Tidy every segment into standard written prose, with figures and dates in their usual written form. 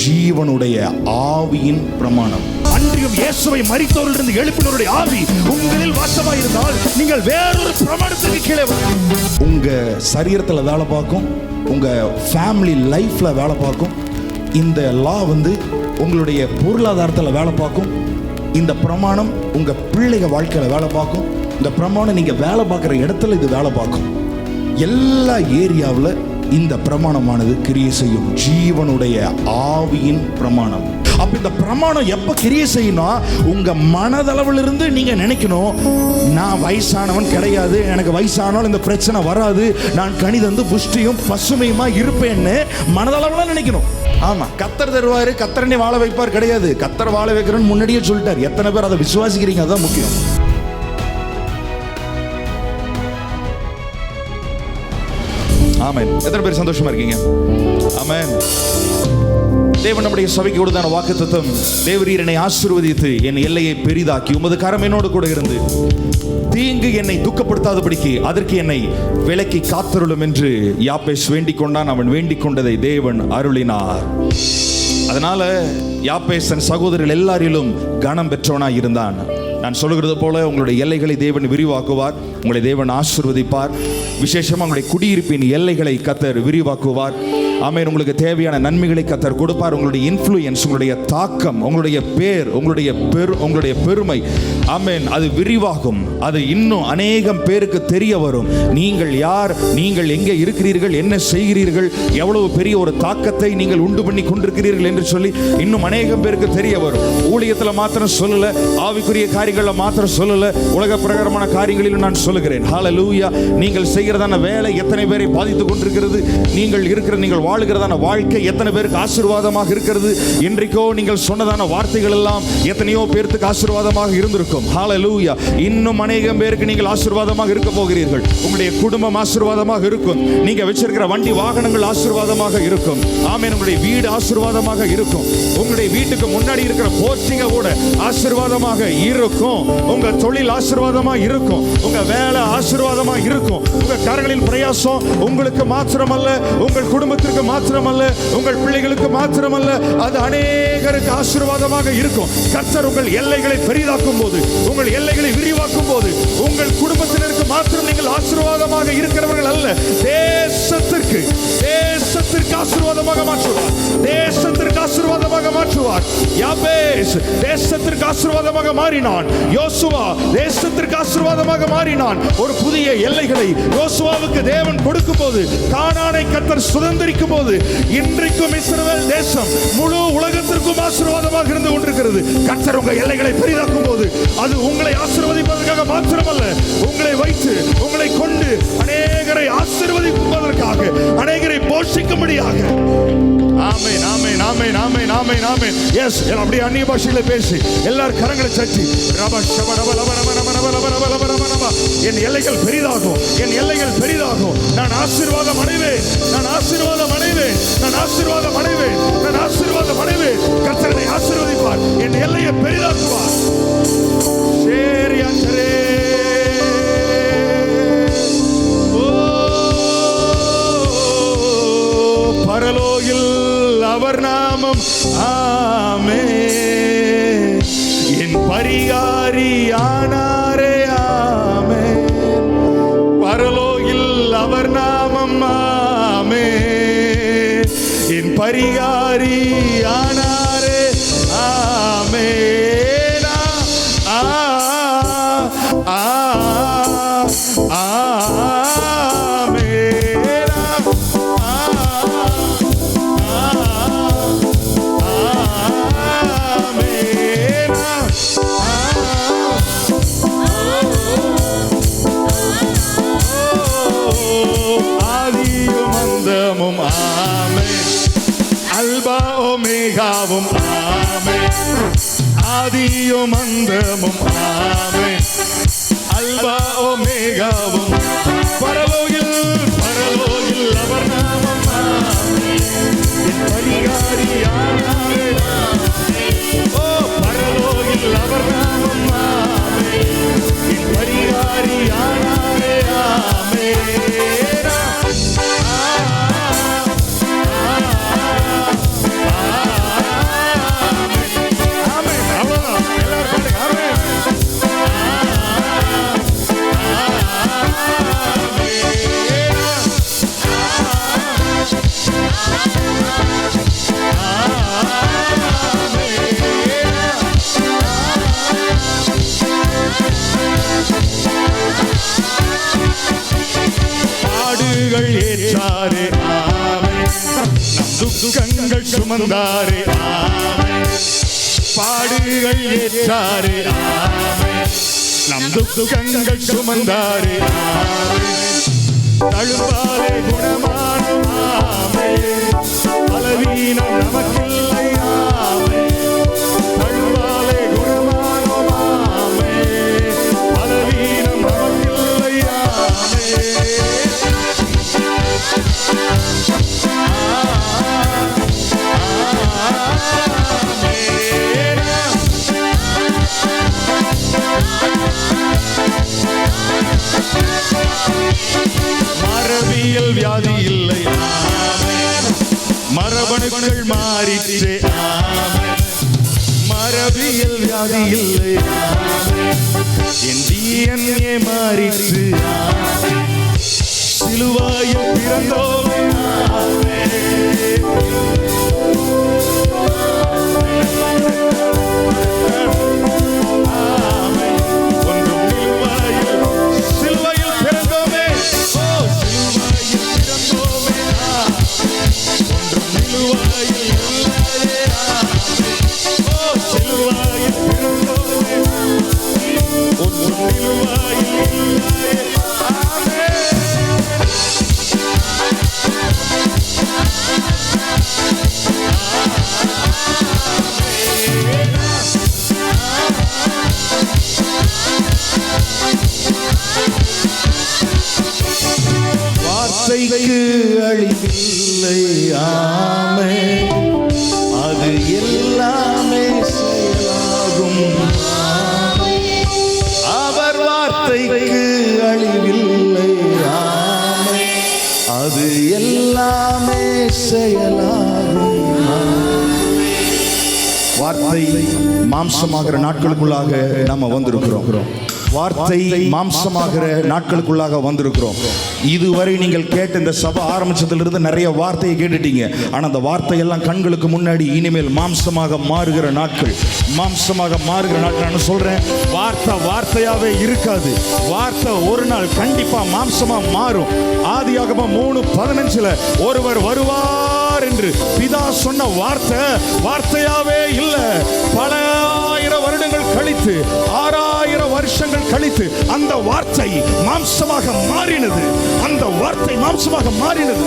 ஜீவனுடைய ஆவியின் பிரமாணம். அன்றியும் இயேசுவை மரித்தோரிலிருந்து எழுப்பினவருடைய ஆவி உங்களில் வாசமாயிருந்தால் நீங்கள் வேறொரு பிரமாணத்துக்கு கீழே உங்க சரீரத்தில் வேலை பார்க்கும், உங்க ஃபேமிலி லைஃப்ல வேலை பார்க்கும். இந்த லா உங்களுடைய பொருளாதாரத்தில் வேலை பார்க்கும். இந்த பிரமாணம் உங்க பிள்ளைங்க வாழ்க்கையில வேலை பார்க்கும். இந்த பிரமாணம் நீங்க வேலை பார்க்குற இடத்துல இது வேலை பார்க்கும். எல்லா ஏரியாவில் இந்த பிரமாணமானது கிரியை செய்யும். ஜீவனுடைய ஆவியின் பிரமாணம். அப்ப இந்த பிரமாணம் எப்ப கிரியை செய்யணும்? உங்க மனதளவிலிருந்து நீங்க நினைக்கணும், நான் வயசானவன் கிடையாது, எனக்கு வயசானாலும் இந்த பிரச்சனை வராது, நான் கனிதந்து புஷ்டியும் பசுமையுமா இருப்பேன்னு மனதளவுல நினைக்கணும். ஆமா, கத்தர் தருவாரு, கத்தரனே வாழ வைப்பார் கிடையாது. கத்தர் வாழ வைக்கிறேன்னு முன்னாடியே சொல்லிட்டார். எத்தனை பேர் அதை விசுவாசிக்கிறீங்க? அதுதான் முக்கியம். ஆமென். எத்தனை பேர் சந்தோஷமா இருக்கீங்க? ஆமென். தேவன் நம்முடைய சபைக்கு கொடுத்தான வாக்குத்தத்தம், தேவரீர் என்னை ஆசீர்வதித்து என் எல்லையை பெரிதாக்கி உமது கரம் என்னோடு கூட இருந்து தீங்கு என்னை துக்கப்படுத்தாதபடிக்கு அதற்கு என்னை விலக்கி காத்தருளும் என்று யாப்பேஸ் வேண்டிக் கொண்டான். அவன் வேண்டிக் கொண்டதை தேவன் அருளினார். அதனால யாப்பேஸ் தன் சகோதரர்கள் எல்லாரிலும் கனம் பெற்றவனாய் இருந்தான். நான் சொல்லுகிறது போல உங்களுடைய எல்லைகளை தேவன் விரிவாக்குவார், உங்களை தேவன் ஆசீர்வதிப்பார். விசேஷமாக உங்களுடைய குடியிருப்பின் எல்லைகளை கர்த்தர் விரிவாக்குவார். ஆமென். உங்களுக்கு தேவையான நன்மைகளை கர்த்தர் கொடுப்பார். உங்களுடைய இன்ஃப்ளூயன்ஸ், உங்களுடைய தாக்கம், உங்களுடைய பேர், உங்களுடைய பெருமை, ஆமென், அது விரிவாகும். அது இன்னும் அநேகம் பேருக்கு தெரிய வரும். நீங்கள் யார், நீங்கள் எங்கே இருக்கிறீர்கள், என்ன செய்கிறீர்கள், எவ்வளவு பெரிய ஒரு தாக்கத்தை நீங்கள் உண்டு பண்ணி கொண்டிருக்கிறீர்கள் என்று சொல்லி இன்னும் அநேகம் பேருக்கு தெரிய வரும். ஊழியத்தில் மாத்திரம் சொல்லல, ஆவிக்குரிய காரியங்களில் மாத்திரம் சொல்லல, உலக பிரகாரமான காரியங்களிலும் நான் சொல்லுகிறேன். ஹல்லேலூயா. நீங்கள் செய்கிறதான வேலை எத்தனை பேரை பாதித்துக் கொண்டிருக்கிறது, நீங்கள் வாழுகிறதான வாழ்க்கை எத்தனை பேருக்கு ஆசீர்வாதமாக இருக்கிறது, இன்றைக்கோ நீங்கள் சொன்னதான வார்த்தைகள் எல்லாம் எத்தனையோ பேருக்கு ஆசீர்வாதமாக இருந்திருக்கும். ஹல்லேலூயா. இன்னும் அநேகம் பேருக்கு நீங்கள் ஆசீர்வாதமாக இருக்க போகிறீர்கள். உங்களுடைய குடும்பம் ஆசீர்வாதமாக இருக்கும். நீங்க வச்சிருக்கிற வண்டி வாகனங்கள் ஆசீர்வாதமாக இருக்கும். ஆமென். உங்களுடைய வீடு ஆசீர்வாதமாக இருக்கும். உங்களுடைய வீட்டுக்கு முன்னாடி இருக்கிற போஸ்டிங்க கூட ஆசீர்வாதமாக இருக்கும். உங்க தொழில் ஆசீர்வாதமாக இருக்கும். உங்க வேலை ஆசீர்வாதமாக இருக்கும். உங்க கரங்களின் பிரயாசம் உங்களுக்கு மாத்திரமல்ல, உங்கள் குடும்பத்திற்கு மாத்திரமல்ல, உங்கள் பிள்ளைகளுக்கு மாத்திரமல்ல, அது அநேகருக்கு ஆசீர்வாதமாக இருக்கும். கர்த்தர் உங்கள் எல்லைகளை பெரிதாக்கும் போது, உங்கள் எல்லைகளை விரிவாக்கும் போது, உங்கள் குடும்பத்தினருக்கு மாத்திரம் நீங்கள் ஆசீர்வாதமாக இருக்கிறவர்கள் அல்ல, தேசத்திற்கு ஆசீர்வாதமாக மாற்றுவார். தேசத்திற்கு ஆசீர்வாதமாக மாற்றுவார். யாபேஸ் தேசத்திற்கு ஆசீர்வாதமாக மாறினான். யோசுவா தேசத்திற்கு ஆசீர்வாதமாக மாறினான். ஒரு புதிய எல்லைகளை யோசுவாவுக்கு தேவன் கொடுக்கும் போது, கானானை கர்த்தர் சுதந்தரிக்கும் போது, இன்றைக்கும் இஸ்ரவேல் தேசம் முழு உலகத்திற்கும் ஆசீர்வாதமாக இருந்து கொண்டிருக்கிறது. கர்த்தர் உங்கள் எல்லைகளை பெரிதாக்கும் போது, அது உங்களை ஆசீர்வதிப்பதற்காக மாத்திரமல்ல, உங்களை வைத்து, உங்களை கொண்டு அநேகரை ஆசீர்வதிப்பதற்காக, அநேகரை போஷிக்கும்படியாக. ஆமென், ஆமென், ஆமென், ஆமென், ஆமென், ஆமென். எஸ், அப்படியே அந்நிய பாஷையில பேசி எல்லாரும் கரங்களை தட்டி, என் எல்லைகள் பெரிதாகும், என் எல்லைகள் பெரிதாகும், நான் ஆசீர்வாதம் அடைவேன், நான் ஆசீர்வாதம் அடைவேன், நான் ஆசீர்வாதம் அடைவேன், நான் ஆசீர்வாதம் அடைவேன். கர்த்தரை ஆசீர்வதிப்பார், என் எல்லையை பெரிதாக்குவார். சரி அச்சரே. பரலோகில் அவர் நாமம், ஆமென், என் பரிகாரியானாரே, ஆமென். பரலோகில் அவர் நாமம், ஆமென், என் பரிகாரியானாரே, ஆமென். அல்பா ஒமேகாவும், ஆமென், ஆதியும் அந்தமும், ஆமென், அல்பா ஒமேகாவும். பரலோகில் அவர் நாமம், ஆமென், என் பரிகாரியானாரே, ஓ பரலோகில் அவர் நாமம், ஆமென், என் பரிகாரியானாரே, ஆமென். சுமந்தாரே, பாடுகள் ஏற்றாரே, நம் துக்கங்கள் சுமந்தாரே, தழும்பாலே குணமானோமாமே, பலவீனம் நமக்கில்லை ஆமே, தழும்பாலே குணமானோமாமே, பலவீனம் நமக்கில்லை ஆமே. மரபியல் வியாதி இல்லை, மரபணுக்கள் மாறிற்றே, மரபியல் வியாதி இல்லை, என் DNA மாறிற்று, சிலுவாயில் பிறந்தோமே, வார்த்தைக்கு அழிவில்லை ஆமென், அது எல்லாமே செயலாகும், அவர் வார்த்தைக்கு அழிவில்லை ஆமென், அது எல்லாமே செயலாகும். வார்த்தை மாம்சமாகிற நாட்களுக்குள்ளாக நாம வந்திருக்கிறோம். வார்த்தை மாம்சமாகிற நாட்களுக்குள்ளாக வந்திருக்கிறோம். இதுவரை நீங்கள் கேட்ட இந்த சபை ஆரம்பிச்சதிலிருந்து நிறைய வார்த்தையை கேட்டுட்டீங்க. ஆனால் அந்த வார்த்தையெல்லாம் கண்களுக்கு முன்னாடி இனிமேல் மாம்சமாக மாறுகிற நாட்கள், மாம்சமாக மாறுகிற நாட்கள். நான் சொல்றேன், வார்த்தையாவே இருக்காது. வார்த்தை ஒரு நாள் கண்டிப்பா மாம்சமா மாறும். ஆதியாகமம் 3:15 ஒருவர் வருவார் என்று பிதா சொன்ன வார்த்தையாவே இல்லை. பல ஆயிரம் வருடங்கள் கழித்து, 6000 வருஷங்கள் கழித்து அந்த வார்த்தை மாம்சமாக மாறினது. அந்த வார்த்தை மாம்சமாக மாறினது.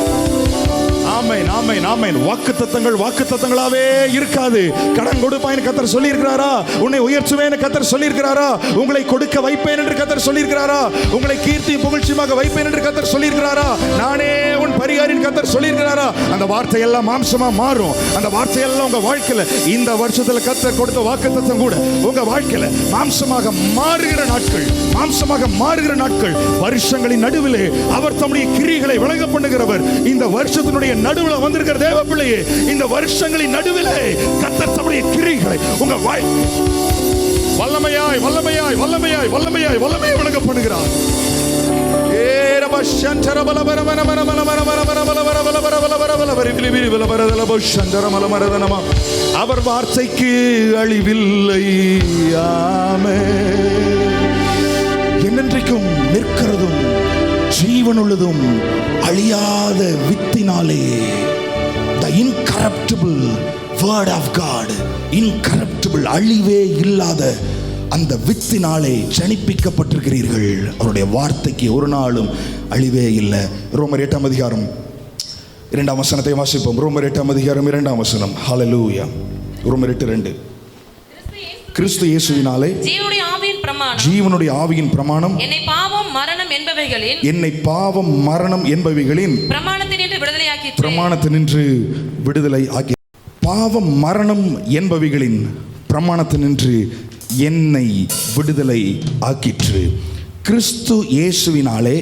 ஆமென், ஆமென், ஆமென். வாக்குத்தத்தங்களாவே இருக்காது. கடன் கொடுப்பான்னு கர்த்தர் சொல்லி இருக்கிறாரா? உன்னை உயர்த்துவேன் கர்த்தர் சொல்லி இருக்கிறாரா? உங்களை கொடுக்க வைப்பேன் என்று கர்த்தர் சொல்லி இருக்கிறாரா? உங்களை கீர்த்தி புகழ்ச்சியாக வைப்பேன் என்று கர்த்தர் சொல்லி இருக்கிறாரா? நானே உன் பரிகாரின் கர்த்தர் சொல்லி இருக்கிறாரா? அந்த வார்த்தை எல்லாம் மாம்சமா மாறும். அந்த வார்த்தை எல்லாம் உங்க வாழ்க்கையில இந்த வருஷத்துல கர்த்தர் கொடுத்த வாக்குத்தத்தம் கூட உங்க வாழ்க்கையில மாம்சமாக மாறுகிற நாட்கள், மாம்சமாக மாறுகிற நாட்கள். வருஷங்களின் நடுவிலே அவர் தம்முடைய கிரியைகளை விளங்க பண்ணுகிறவர். இந்த வருஷத்தினுடைய நடுவுல வந்திருக்கிற தேவ பிள்ளையே, இந்த வருஷங்களின் நடுவிலே கர்த்தர் தம்முடைய கிரியைகளை உங்க வல்லமையாய் வல்லமையாய் வல்லமையாய் வல்லமையாய் வல்லமையை விளங்க பண்ணுகிறார். அவர் வார்த்தைக்கு அழிவில்லை ஆமென். என்னென்றைக்கும் நிற்கிறதும் ஜீவனுள்ளதும் அழியாத வித்தினாலே, the incorruptible word of God, incorruptible, அழிவே இல்லாத அந்த வித்தினாலே ஜனிப்பிக்கப்பட்டிருக்கிறீர்கள். அவருடைய வார்த்தைக்கு ஒரு நாளும் அழிவே இல்லை. ரோமர் 8ஆம் அதிகாரம் 2ஆம் வசனத்தை வாசிப்போம். ரோமர் 8ஆம் அதிகாரம் 2ஆம் வசனம். ஹல்லேலூயா. ரோமர் 8:2. கிறிஸ்து இயேசுவினாலே ஜீவனுடைய ஆவியின் பிரமாணம் என்னை பாவம் மரணம் என்பவைகளின் பிரமாணத்தினின்று விடுதலை ஆக்கி, பாவம் மரணம் என்பவைகளின் பிரமாணத்தினின்று என்னை விடுதலை ஆக்கிற்று. கிறிஸ்து இயேசுவினாலே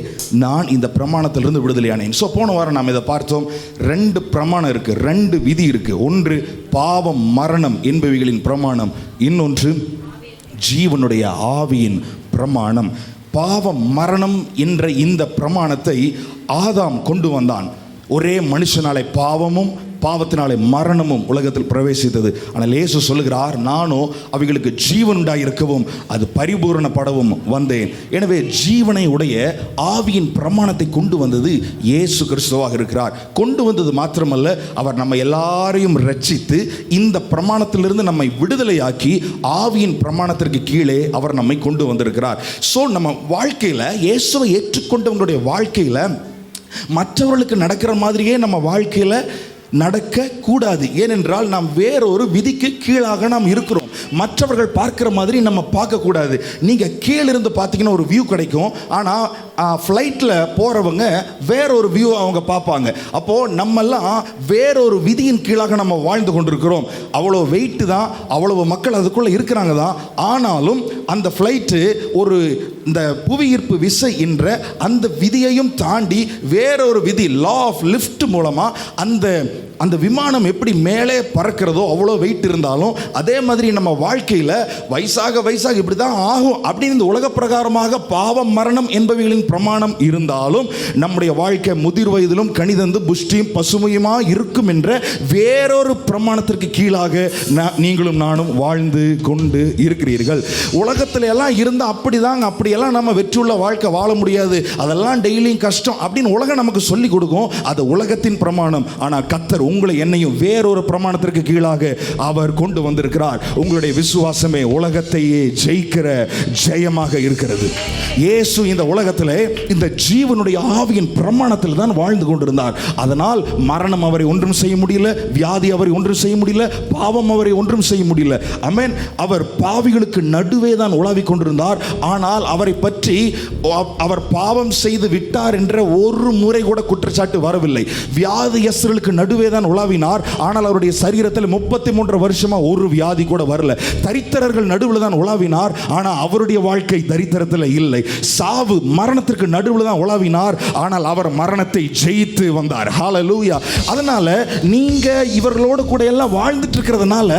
நான் இந்த பிரமாணத்திலிருந்து விடுதலையானேன். ஸோ போன வாரம் நாம் இதை பார்த்தோம். 2 பிரமாணம் இருக்கு, 2 விதி இருக்கு. ஒன்று பாவம் மரணம் என்பவைகளின் பிரமாணம், இன்னொன்று ஜீவனுடைய ஆவியின் பிரமாணம். பாவம் மரணம் என்ற இந்த பிரமாணத்தை ஆதாம் கொண்டு வந்தான். ஒரே மனுஷனாலே பாவமும் பாவத்தினாலே மரணமும் உலகத்தில் பிரவேசித்தது. ஆனால் இயேசு சொல்லுகிறார், நானோ அவைகளுக்கு ஜீவன் உண்டாயிருக்கவும் அது பரிபூரணப்படவும் வந்தேன். எனவே ஜீவனை உடைய ஆவியின் பிரமாணத்தை கொண்டு வந்தது இயேசு கிறிஸ்துவாக இருக்கிறார். கொண்டு வந்தது மாத்திரமல்ல, அவர் நம்ம எல்லாரையும் ரட்சித்து இந்த பிரமாணத்திலிருந்து நம்மை விடுதலையாக்கி ஆவியின் பிரமாணத்திற்கு கீழே அவர் நம்மை கொண்டு வந்திருக்கிறார். ஸோ நம்ம வாழ்க்கையில் இயேசுவை ஏற்றுக்கொண்டவங்களுடைய வாழ்க்கையில் மற்றவர்களுக்கு நடக்கிற மாதிரியே நம்ம வாழ்க்கையில் நடக்க கூடாது. ஏனென்றால் நாம் வேறொரு விதிக்கு கீழாக நாம் இருக்கிறோம். மற்றவர்கள் பார்க்குற மாதிரி நம்ம பார்க்கக்கூடாது. நீங்கள் கீழிருந்து பார்த்தீங்கன்னா ஒரு வியூ கிடைக்கும், ஆனால் ஃப்ளைட்டில் போகிறவங்க வேறொரு வியூ அவங்க பார்ப்பாங்க. அப்போது நம்மெல்லாம் வேறொரு விதியின் கீழாக நம்ம வாழ்ந்து கொண்டிருக்கிறோம். அவ்வளோ வெயிட்டு தான், அவ்வளவு மக்கள் அதுக்குள்ளே இருக்கிறாங்க தான். ஆனாலும் அந்த ஃப்ளைட்டு ஒரு இந்த புவியீர்ப்பு விசை என்ற அந்த விதியையும் தாண்டி வேறொரு விதி, லா ஆஃப் லிஃப்ட் மூலமாக அந்த விமானம் எப்படி மேலே பறக்கிறதோ அவ்வளோ வெயிட் இருந்தாலும் அதே மாதிரி நம்ம வாழ்க்கையில் வயசாக இப்படி தான் ஆகும் அப்படின்னு இந்த உலக பிரகாரமாக பாவம் மரணம் என்பவைகளின் பிரமாணம் இருந்தாலும் நம்முடைய வாழ்க்கை முதிர் வயதிலும் கனிதந்து புஷ்டியும் பசுமையுமாக இருக்கும் என்ற வேறொரு பிரமாணத்திற்கு கீழாக நீங்களும் நானும் வாழ்ந்து கொண்டு இருக்கிறீர்கள். உலகத்தில் எல்லாம் இருந்தால் அப்படியெல்லாம் நம்ம வெற்றியுள்ள வாழ்க்கை வாழ முடியாது, அதெல்லாம் டெய்லியும் கஷ்டம் அப்படின்னு உலகம் நமக்கு சொல்லி கொடுக்கும். அது உலகத்தின் பிரமாணம். ஆனால் கர்த்தர் உங்களை என்னையும் வேறொரு பிரமாணத்திற்கு கீழாக அவர் கொண்டு வந்திருக்கிறார். உங்களுடைய விசுவாசமே உலகத்தையே ஜெயிக்கிற ஜெயமாக இருக்கிறது. இயேசு இந்த உலகத்தில் இந்த ஜீவனுடைய ஆவியின் பிரமாணத்தில் தான் வாழ்ந்து கொண்டிருந்தார். அதனால் மரணம் அவரை ஒன்றும் செய்ய முடியல, வியாதி அவரை ஒன்றும் செய்ய முடியல, பாவம் அவரை ஒன்றும் செய்ய முடியல. ஆமென். அவர் பாவிகளுக்கு நடுவே தான் உலாவிக் கொண்டிருந்தார். ஆனால் அவரை பற்றி அவர் பாவம் செய்து விட்டார் என்ற ஒரு முறை கூட குற்றச்சாட்டு வரவில்லை. வியாதியஸ்தர்களுக்கு நடுவே தான் உலாவினார். ஆனால் அவருடைய சரீரத்தில் 33 வருஷமா ஒரு வியாதி கூட வரல. தரித்திரர்கள் நடுவில் தான் உலாவினார். ஆனால் அவருடைய வாழ்க்கை தரித்திரத்தில் இல்லை. சாவு மரணத்திற்கு நடுவில் தான் உலாவினார். ஆனால் அவர் மரணத்தை ஜெயித்து வந்தார். ஹல்லேலூயா. அதனால நீங்க இவர்களோடு கூட எல்லாம் வாழ்ந்துட்டு இருக்கிறதுனால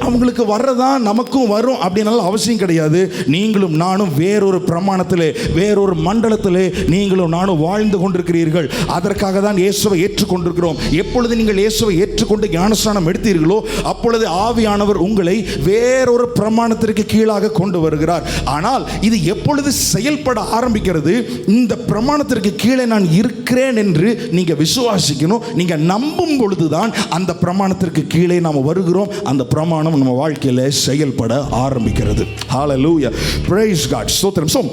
அவங்களுக்கு வர்றதான் நமக்கும் வரும் அப்படின்னு அவசியம் கிடையாது. நீங்களும் நானும் வேறொரு பிரமாணத்திலே வேறொரு மண்டலத்திலே நீங்களும் நானும் வாழ்ந்து கொண்டிருக்கிறீர்கள். அதற்காக தான் இயேசுவை ஏற்றுக்கொண்டிருக்கிறோம். எப்பொழுது நீங்கள் இயேசுவை ஏற்றுக்கொண்டு ஞானஸ்நானம் எடுத்தீர்களோ அப்பொழுது ஆவியானவர் உங்களை வேறொரு பிரமாணத்திற்கு கீழாக கொண்டு வருகிறார். ஆனால் இது எப்பொழுது செயல்பட ஆரம்பிக்கிறது? இந்த பிரமாணத்திற்கு கீழே நான் இருக்கிறேன் என்று நீங்க விசுவாசிக்கணும். நீங்க நம்பும் பொழுதுதான் அந்த பிரமாணத்திற்கு கீழே நாம் வருகிறோம். அந்த பிரமாணம் நம்ம வாழ்க்கையில செயல்பட ஆரம்பிக்கிறது. ஹல்லேலூயா. Praise God. ஸ்தோத்திரம்.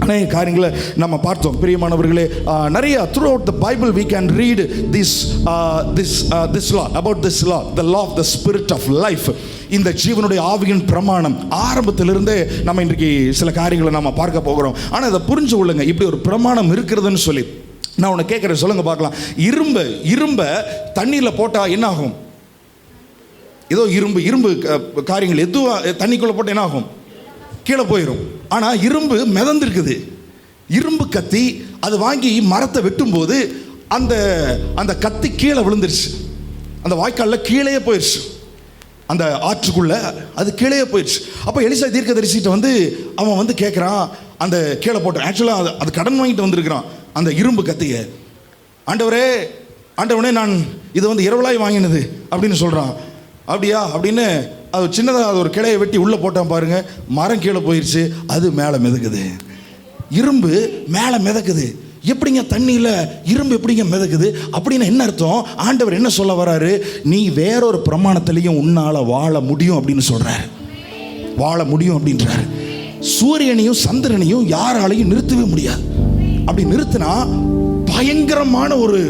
அநேக காரியங்களை நம்ம பார்த்தோம் பிரியமானவர்களே. நிறைய throughout the Bible we can read this law, about this law, the law of the spirit of life. இந்த ஜீவனுடைய ஆவியின் பிரமாணம் ஆரம்பத்திலிருந்தே நம்ம இன்றைக்கு சில காரியங்களை நம்ம பார்க்க போகிறோம். ஆனால் இதை புரிஞ்சு கொள்ளுங்க, இப்படி ஒரு பிரமாணம் இருக்கிறதுன்னு சொல்லி நான் உன்னை கேட்குறேன், சொல்லுங்க பார்க்கலாம். இரும்ப தண்ணியில் போட்டால் என்ன ஆகும்? ஏதோ இரும்பு காரியங்கள் எதுவும் தண்ணிக்குள்ளே போட்டால் என்ன ஆகும்? கீழே போயிடும். ஆனால் இரும்பு மிதந்திருக்குது. இரும்பு கத்தி அது வாங்கி மரத்தை வெட்டும்போது அந்த கத்தி கீழே விழுந்துருச்சு. அந்த வாய்க்காலில் கீழே போயிடுச்சு. அந்த ஆற்றுக்குள்ள அது கீழே போயிடுச்சு. அப்போ எலிசா தீர்க்கதரிசிட்ட அவன் கேட்குறான், அந்த கீழே போட்டான். ஆக்சுவலாக அது கடன் வாங்கிட்டு வந்திருக்கிறான் அந்த இரும்பு கத்தியை. ஆண்டவனே நான் இது இரவலாய் வாங்கினது அப்படின்னு சொல்கிறான். அப்படியா அப்படின்னு அது சின்னதாக அது ஒரு கிளையை வெட்டி உள்ளே போட்டான் பாருங்க, மரம் கீழே போயிடுச்சு. அது மேலே மிதக்குது. இரும்பு மேலே மிதக்குது. எப்படிங்க தண்ணியில் இரும்பு எப்படிங்க மிதக்குது அப்படின்னு என்ன அர்த்தம்? ஆண்டவர் என்ன சொல்ல வராரு? நீ வேறொரு பிரமாணத்திலையும் உன்னால் வாழ முடியும் அப்படின்னு சொல்கிறார். வாழ முடியும் அப்படின்றார். சூரியனையும் சந்திரனையும் யாராலையும் நிறுத்தவே முடியாது. அப்படி நிறுத்தினா பயங்கரமான ஒரு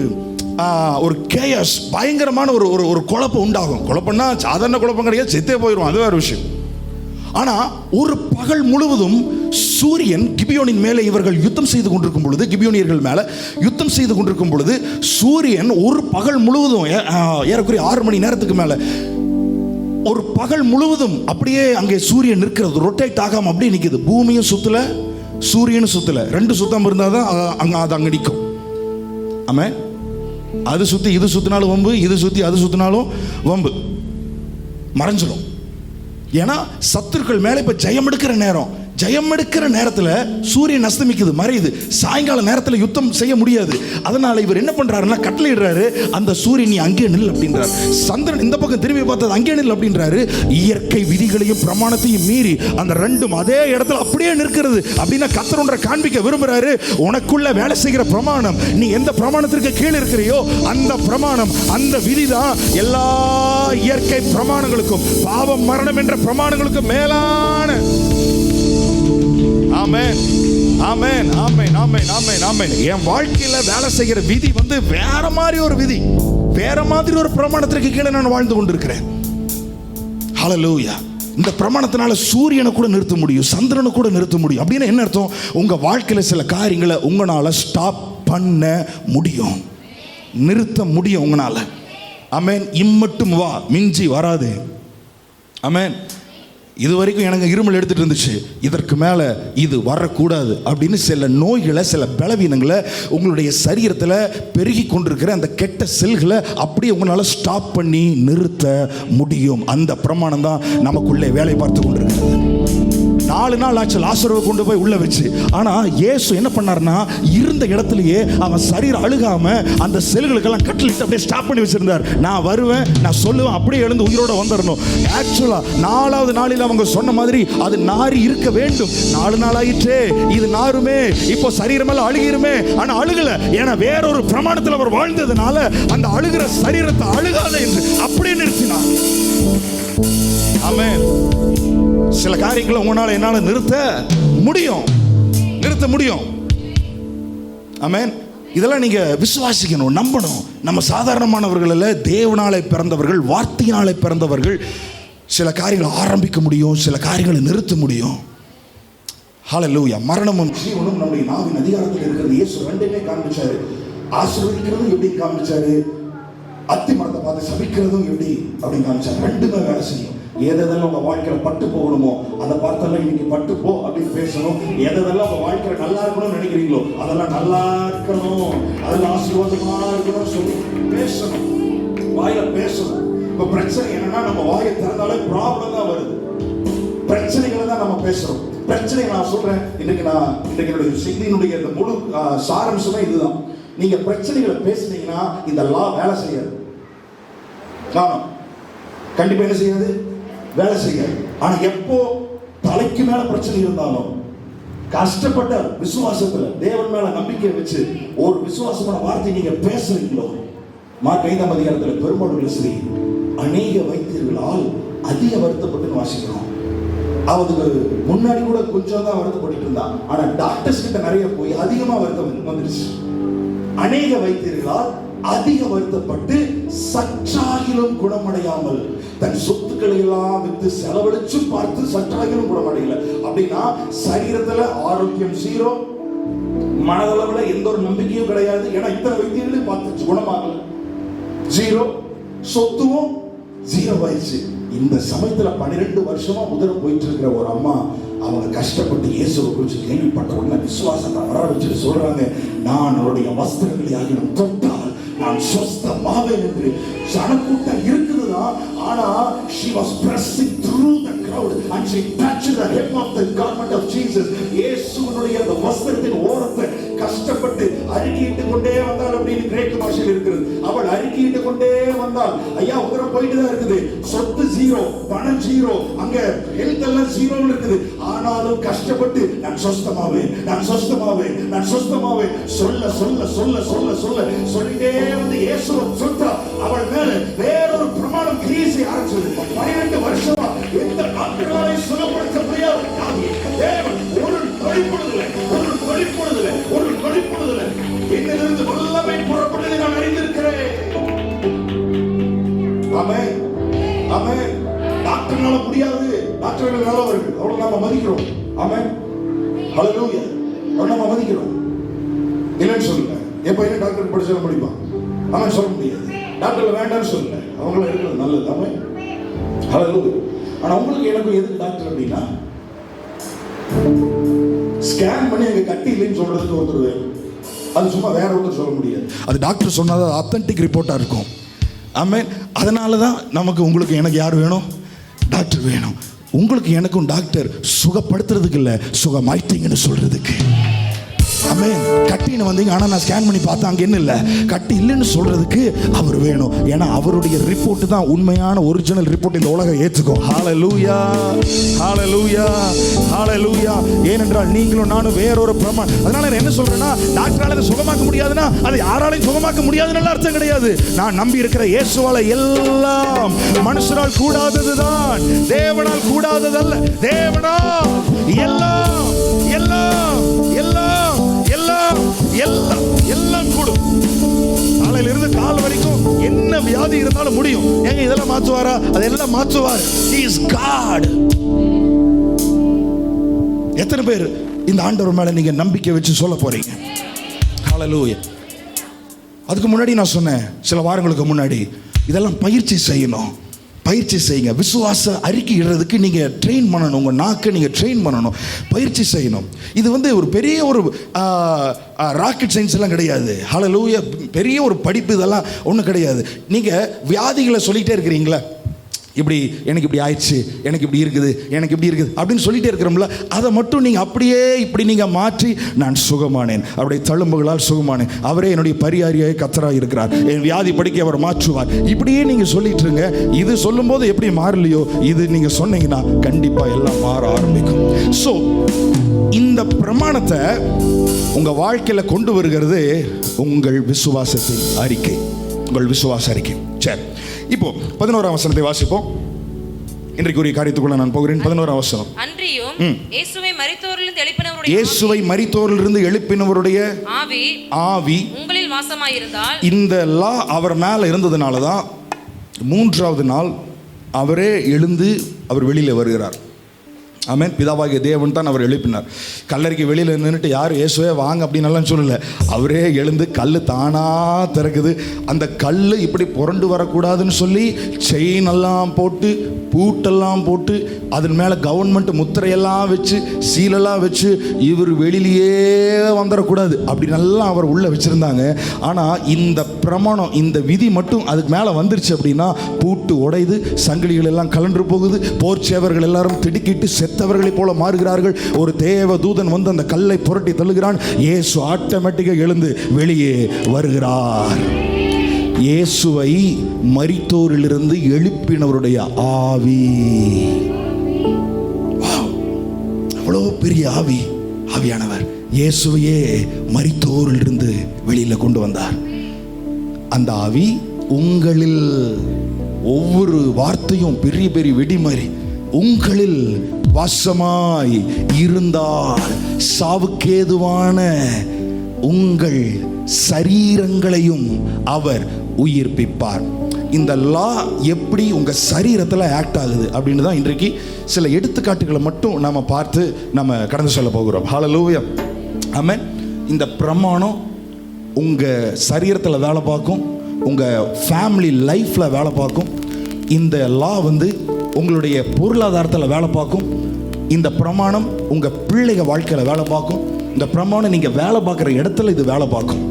கேயஸ், பயங்கரமான ஒரு குழப்பம் உண்டாகும். குழப்பம்னா சாதாரண குழப்பம் கிடையாது, செத்தே போயிடும், அது வேறு விஷயம். ஆனால் ஒரு பகல் முழுவதும் சூரியன் கிபியோனின் மேலே இவர்கள் யுத்தம் செய்து கொண்டிருக்கும் பொழுது, கிபியோனியர்கள் மேலே யுத்தம் செய்து கொண்டிருக்கும் பொழுது சூரியன் ஒரு பகல் முழுவதும் ஏறக்குறைய 6 மணி நேரத்துக்கு மேலே ஒரு பகல் முழுவதும் அப்படியே அங்கே சூரியன் நிற்கிறது. ரொட்டேட் ஆகாம அப்படியே நிற்குது. பூமியும் சுத்தல, சூரியனும் சுத்தல. 2 சுத்தம் இருந்தால் தான் அங்கே நிற்கும். ஆமாம். அது சுற்றி இது சுற்றினாலும் வம்பு, இது சுற்றி அது சுற்றினாலும் வம்பு, மறைஞ்சிடும். ஏன்னா சத்துருக்கள் மேலே இப்போ ஜெயம் எடுக்கிற நேரம். ஜெயம் எடுக்கிற நேரத்தில் சூரியன் அஸ்தமிக்குது, மறையுது. சாயங்கால நேரத்தில் யுத்தம் செய்ய முடியாது. அதனால இவர் என்ன பண்றாருன்னா கட்டளையிடுறாரு, அந்த சூரியன் நீ அங்கே நில் அப்படின்றாரு. சந்திரன் இந்த பக்கம் திரும்பி பார்த்தது அங்கே நில் அப்படின்றாரு. இயற்கை விதிகளையும் பிரமாணத்தையும் மீறி அந்த ரெண்டும் அதே இடத்துல அப்படியே நிற்கிறது. அப்படின்னா கர்த்தர் ஒன்றை காண்பிக்க விரும்புறாரு. உனக்குள்ள வேலை செய்கிற பிரமாணம், நீ எந்த பிரமாணத்திற்கு கீழே இருக்கிறையோ அந்த பிரமாணம், அந்த விதிதான் எல்லா இயற்கை பிரமாணங்களுக்கும், பாவம் மரணம் என்ற பிரமாணங்களுக்கும் மேலான. ஆமென், ஆமென், ஆமென், ஆமென், ஆமென், ஆமென். என் வாழ்க்கையில வேலை செய்கிற விதி வேற மாதிரி ஒரு விதி, வேற மாதிரி ஒரு பிரமாணத்திற்கு கீழே நான் வாழ்ந்து கொண்டிருக்கிறேன். ஹல்லேலூயா. இந்த பிரமாணத்தினால சூரியனை கூட நிறுத்த முடியும், சந்திரனை கூட நிறுத்த முடியும். அப்படின்னு என்ன அர்த்தம்? உங்க வாழ்க்கையில சில காரியங்களை உங்களால ஸ்டாப் பண்ண முடியும், நிறுத்த முடியும் உங்களால. ஆமென். இம்மட்டும் வா, மிஞ்சி வராது. ஆமென். இது வரைக்கும் எனக்கு இருமல் எடுத்துட்டு இருந்துச்சு, இதற்கு மேலே இது வரக்கூடாது அப்படின்னு சில நோய்களை, சில பலவீனங்களை உங்களுடைய சரீரத்தில் பெருகி கொண்டிருக்கிற அந்த கெட்ட செல்களை அப்படியே உங்களால் ஸ்டாப் பண்ணி நிறுத்த முடியும். அந்த பிரமாணம் தான் நமக்குள்ளே வேலை பார்த்து கொண்டிருக்கிறது. 4 நாள் ஆச்சு லாசருவை கொண்டு போய் உள்ள வச்சு. ஆனா இயேசு என்ன பண்ணார்னா, இருந்த இடத்துலயே அவன் சரீரம் அழுகாம அந்த செல்களுக்கெல்லாம் கட்டளிட்டு அப்படியே ஸ்டாப் பண்ணி வச்சிருந்தார். நான் வருவேன், நான் சொல்லுவேன், அப்படியே எழுந்து உயிரோட வந்துடணும். ஆக்சுவலா 4வது நாளில் அவங்க சொன்ன மாதிரி அது நாரி இருக்க வேண்டும். 4 நாள் ஆயிற்றே, இது நாருமே, இப்போ சரீரமெல்லாம் அழுகிருமே. ஆனா அழுகல, ஏன்னா வேறொரு பிரமாணத்தில் அவர் வாழ்ந்ததுனால அந்த அழுகிற சரீரத்தை அழுகாத என்று அப்படியே நிறுத்தினார். ஆமென். சில காரியங்களை உங்களால என்னால நிறுத்த முடியும். ஆமென். இதெல்லாம் நீங்க விசுவாசிக்கணும், நம்பணும். நம்ம சாதாரணமானவர்கள் அல்ல, தேவனாலே பிறந்தவர்கள், வார்த்தையினாலே பிறந்தவர்கள். சில காரியங்களை ஆரம்பிக்க முடியும், சில காரியங்களை நிறுத்த முடியும். ஹல்லேலூயா. மரணமும் ஜீவனும் நம்முடைய நாவின் அதிகாரத்தில் இருக்கிறது. இயேசு ரெண்டுமே காண்பிச்சாரு. ஆசீர்வதிக்கிறதும் எப்படி காண்பிச்சாரு, அத்தி மரத்தை பார்த்து சபிக்கிறதும் எப்படி அப்படின்னு காமிச்சாரு. ரெண்டுமே வேலை செய்யும். எதெல்லாம் உங்க வாழ்க்கையில பட்டு போகணுமோ அதை பார்த்தெல்லாம் இன்னைக்கு பட்டு போ அப்படின்னு பேசணும். எதெல்லாம் உங்க வாழ்க்கையில நல்லா இருக்கணும்னு நினைக்கிறீங்களோ அதெல்லாம் நல்லா இருக்கணும், அதெல்லாம் ஆசீர்வாதமா இருக்கணும்னு சொல்லி பேசணும், வாயில பேசணும். இப்ப பிரச்சனை என்னன்னா, நம்ம வாயை திறந்தாலே ப்ராப்ளம் தான் வருது, பிரச்சனைகளை தான் நம்ம பேசுறோம். பிரச்சனை நான் சொல்றேன், இன்னைக்கு என்னுடைய செய்தியினுடைய இந்த முழு சாரம்சமே இதுதான். நீங்க பிரச்சனைகளை பேசுனீங்கன்னா இந்த லா வேலை செய்யாது. காரணம் கண்டிப்பா என்ன செய்யாது, வேலை செய்யாது. ஆனா எப்போ தலைக்கு மேல பிரச்சனை இருந்தாலும் கஷ்டப்பட்ட விசுவாசத்துல தேவன் மேல நம்பிக்கை வச்சு ஒரு விசுவாசமான வார்த்தை நீங்க பேசுறீங்களோ, மார்க் 5ஆம் அதிகாரத்துல பெரும்பாலும் ஸ்ரீ அநேக வைத்தியர்களால் அதிக வருத்தப்பட்டு வாசிக்கிறோம். அவருக்கு முன்னாடி கூட கொஞ்சம் தான் வருத்தப்பட்டு இருந்தான், ஆனா டாக்டர்ஸ் கிட்ட நிறைய போய் அதிகமா வருத்தம் வந்துருச்சு. அநேக வைத்தியர்களால் அதிக வருத்தப்பட்டு சற்றாகிலும் குணமடையாமல் தன் சொத்துக்களை எல்லாம் வித்து செலவழிச்சு பார்த்து சற்றாகிலும் குணமடையல. அப்படின்னா சரீரத்துல ஆரோக்கியம் ஜீரோ, மனதளவுல எந்த ஒரு நம்பிக்கையும் கிடையாது. ஏன்னா இத்தனை வைத்தியர்களையும் பார்த்து குணமாகல, ஜீரோ, சொத்துவும் ஜீரோ ஆயிடுச்சு. இந்த சமயத்துல 12 வருஷமா உதரம் போயிட்டு இருக்கிற ஒரு அம்மா, அவங்க கஷ்டப்பட்டு இயேசுவை குறித்து கேள்விப்பட்ட உடனே விசுவாசத்தை வர வச்சுட்டு சொல்றாங்க, நான் அவருடைய வஸ்திரங்களை ஆகியும் தொட்டால் நான் சொஸ்தமாவேன் என்று. ஜனக்கூட்டம் இருக்குதுதான், ஆனா she was pressing through the crowd and she touched the hem of the garment of Jesus. இயேசுவினுடைய அந்த வஸ்திரத்தின் ஓரத்தை கஷ்டப்பட்டு அறிக்கையிட்டு கொண்டே வந்தாள் அப்படின்னு கிரேக்க பாஷையில் இருக்கிறது. அவள் அறிக்கையிட்டு கொண்டே வந்தாள். ஐயா உதரம் போயிட்டு தான் இருக்குது, சொத்து ஜீரோ, பணம் ஜீரோ, அங்க ஹெல்த் எல்லாம் ஜீரோ இருக்குது. ஆனாலும் கஷ்டப்பட்டு நான் சொஸ்தமாவேன், நான் சொஸ்தமாவேன், நான் சொஸ்தமாவேன் சொல்ல சொல்ல சொல்ல சொல்ல சொல்ல சொல்லிட்டே வந்து இயேசுவை சொத்தா அவள் மேல வேறொரு பிரமாணம் கிரியேசி ஆரம்பிச்சது. 12 வருஷமா எந்த டாக்டர்களாலே சுகப்படுத்த முடியாது. தேவன் ஒரு தொழிற்படுதலை என்னிலிருந்து வல்லமை புறப்பட்டதை நான் அறிந்திருக்கிறேன். ஆமென், ஆமென். டாக்டர்னால முடியாது, டாக்டர்கள் நல்லவர்கள், அவளை நாம மதிக்கிறோம். ஆமென், ஹல்லேலூயா. அவளை நாம மதிக்கிறோம், இல்லைன்னு சொல்லுங்க. என் பையன் டாக்டர் படிச்சாலும் முடிப்பான், ஆமென் சொல்ல முடியாது. டாக்டர்ல வேண்டாம்னு சொல்லுங்க, அவங்கள இருக்கிறது நல்லது. ஆமென், ஹல்லேலூயா. ஆனா உங்களுக்கு எனக்கும் எதுக்கு டாக்டர் அப்படின்னா, ஸ்கேன் பண்ணி அங்க கட்டி இல்லைன்னு சொல்றதுக்கு ஒருத்தர் வேணும். அது சும்மா வேற ஒருத்தர் சொல்ல முடியாது. அது டாக்டர் சொன்னாதான் அது ஆத்தென்டிக் ரிப்போர்ட்டா இருக்கும். ஆமென். அதனால தான் நமக்கு உங்களுக்கு எனக்கு யார் வேணும், டாக்டர் வேணும். உங்களுக்கு எனக்கும் டாக்டர் சுகப்படுத்துறதுக்கு இல்லை, சுகமாயிட்டீங்கன்னு சொல்றதுக்கு. ஆமென். கட்டின்னு வந்தீங்க, ஆனால் நான் ஸ்கேன் பண்ணி பார்த்தா அங்கே என்ன இல்லை, கட்டி இல்லைன்னு சொல்றதுக்கு அவர் வேணும். ஏன்னா அவருடைய ரிப்போர்ட் தான் உண்மையான ஒரிஜினல் ரிப்போர்ட் இந்த உலகம் ஏற்றுக்கும். ஹல்லேலூயா, ஹல்லேலூயா, ஹல்லேலூயா. ஏனென்றால் நீங்களும் நானும் வேறொரு பிரமாணம். அதனால நான் என்ன சொல்றேன்னா, டாக்டரால அதை சுகமாக்க முடியாதுன்னா அது யாராலையும் சுகமாக்க முடியாதுன்னு அர்த்தம் கிடையாது. நான் நம்பி இருக்கிற இயேசுவால எல்லாம், மனுஷரால் கூடாததுதான் தேவனால் கூடாததல்ல. தேவனால் எல்லாம் எல்லாம் எல்லாம் எல்லாம் எல்லாம் எல்லாம் கூடும். காலையில இருந்து கால் வரைக்கும் என்ன வியாதி இருந்தாலும் முடியும். ஏங்க இதெல்லாம் மாற்றுவாரா? அதெல்லாம் மாற்றுவார். He is God. எத்தனை பேர் இந்த ஆண்டவர் மேல நீங்க நம்பிக்கை வச்சு சொல்ல போறீங்க? ஹல்லேலூயா. அதுக்கு முன்னாடி நான் சொன்னேன், சில வாரங்களுக்கு முன்னாடி, இதெல்லாம் பயிற்சி செய்யணும். பயிற்சி செய்யுங்க. விசுவாச அறிக்கை இடுறதுக்கு நீங்கள் ட்ரெயின் பண்ணணும். உங்கள் நாக்கை நீங்கள் ட்ரெயின் பண்ணணும், பயிற்சி செய்யணும். இது வந்து ஒரு பெரிய ஒரு ராக்கெட் சயின்ஸ் எல்லாம் கிடையாது. ஹல்லேலூயா. பெரிய ஒரு படிப்பு இதெல்லாம் ஒன்றும் கிடையாது. நீங்கள் வியாதிகளை சொல்லிகிட்டே இருக்கிறீங்களா, இப்படி எனக்கு இப்படி ஆயிடுச்சு, எனக்கு இப்படி இருக்குது, எனக்கு இப்படி இருக்குது அப்படின்னு சொல்லிட்டே இருக்கிறோம்ல, அதை மட்டும் நீங்கள் அப்படியே இப்படி நீங்கள் மாற்றி, நான் சுகமானேன், அவருடைய தழும்புகளால் சுகமானேன், அவரே என்னுடைய பரிகாரியாக கர்த்தராக இருக்கிறார், என் வியாதி படிக்க அவர் மாற்றுவார், இப்படியே நீங்கள் சொல்லிட்டு இருங்க. இது சொல்லும்போது எப்படி மாறலையோ, இது நீங்கள் சொன்னீங்கன்னா கண்டிப்பாக எல்லாம் மாற ஆரம்பிக்கும். ஸோ இந்த பிரமாணத்தை உங்கள் வாழ்க்கையில் கொண்டு வருகிறது உங்கள் விசுவாசத்தின் அறிக்கை, உங்கள் விசுவாச அறிக்கை. சரி, இப்போ 11ஆம் வசனத்தை வாசிப்போம். இன்றைக்குரிய காரியத்துக்குள்ள நான் போகிறேன். 11ஆம் வசனம். அன்றியும் இயேசுவை மரித்தோரிலிருந்து எழுப்பினவருடைய இயேசுவை மரித்தோரிலிருந்து எழுப்பினவருடைய ஆவி உங்களில் வாசமாயிருந்தால், இந்த லா அவர் மேல இருந்ததுனால தான் 3வது நாள் அவரே எழுந்து அவர் வெளியில வருகிறார். ஆமென். பிதாவாகிய தேவன் தான் அவர் எழுப்பினார். கல்லறைக்கு வெளியில் நின்றுட்டு யார் இயேசுவே வாங்க அப்படின்னு சொல்லலை. அவரே எழுந்து கல் தானா திறக்குது. அந்த கல் இப்படி புரண்டு வரக்கூடாதுன்னு சொல்லி செயின் எல்லாம் போட்டு, பூட்டெல்லாம் போட்டு, அதன் மேலே கவர்மெண்ட் முத்திரையெல்லாம் வச்சு, சீலெல்லாம் வச்சு, இவர் வெளியிலேயே வந்துடக்கூடாது அப்படின்னெல்லாம் அவர் உள்ளே வச்சுருந்தாங்க. ஆனால் இந்த பிரமாணம், இந்த விதி மட்டும் அதுக்கு மேலே வந்துருச்சு அப்படின்னா பூட்டு உடையுது, சங்கிலிகள் எல்லாம் கலன்று போகுது, போர்ச்சேவர்கள் எல்லாரும் திடுக்கிட்டு செத்தவர்களை போல மாறுகிறார்கள். ஒரு தேவ தூதன் வந்து அந்த கல்லை புரட்டி தள்ளுகிறான். இயேசு ஆட்டோமேட்டிக்காக எழுந்து வெளியே வருகிறார். இயேசுவை மரித்தோரிலிருந்து எழுப்பினவருடைய ஆவி. அவ்வளோ பெரிய ஆவி, ஆவியானவர் இயேசுவையே மரித்தோரிலிருந்து வெளியில கொண்டு வந்தார். அந்த ஆவி உங்களில், ஒவ்வொரு வார்த்தையும் பெரிய பெரிய வெடிமாரி உங்களில் வாசமாய் இருந்தால் சாவுக்கேதுவான உங்கள் சரீரங்களையும் அவர் உயிர்ப்பிப்பார். இந்த லா எப்படி உங்க சரீரத்தில் ஆக்ட் ஆகுது அப்படின்னு தான் இன்றைக்கு சில எடுத்துக்காட்டுகளை மட்டும் நம்ம பார்த்து நம்ம கடந்து சொல்ல போகிறோம். ஹல்லேலூயா. ஆமென். இந்த பிரமாணம் உங்க சரீரத்தில் வேலை பார்க்கும், உங்க ஃபேமிலி லைஃப்ல வேலை பார்க்கும். இந்த லா வந்து உங்களுடைய பொருளாதாரத்தில் வேலை பார்க்கும். இந்த பிரமாணம் உங்கள் பிள்ளைங்க வாழ்க்கையில் வேலை பார்க்கும். இந்த பிரமாணம் நீங்கள் வேலை பார்க்குற இடத்துல இது வேலை பார்க்கும்.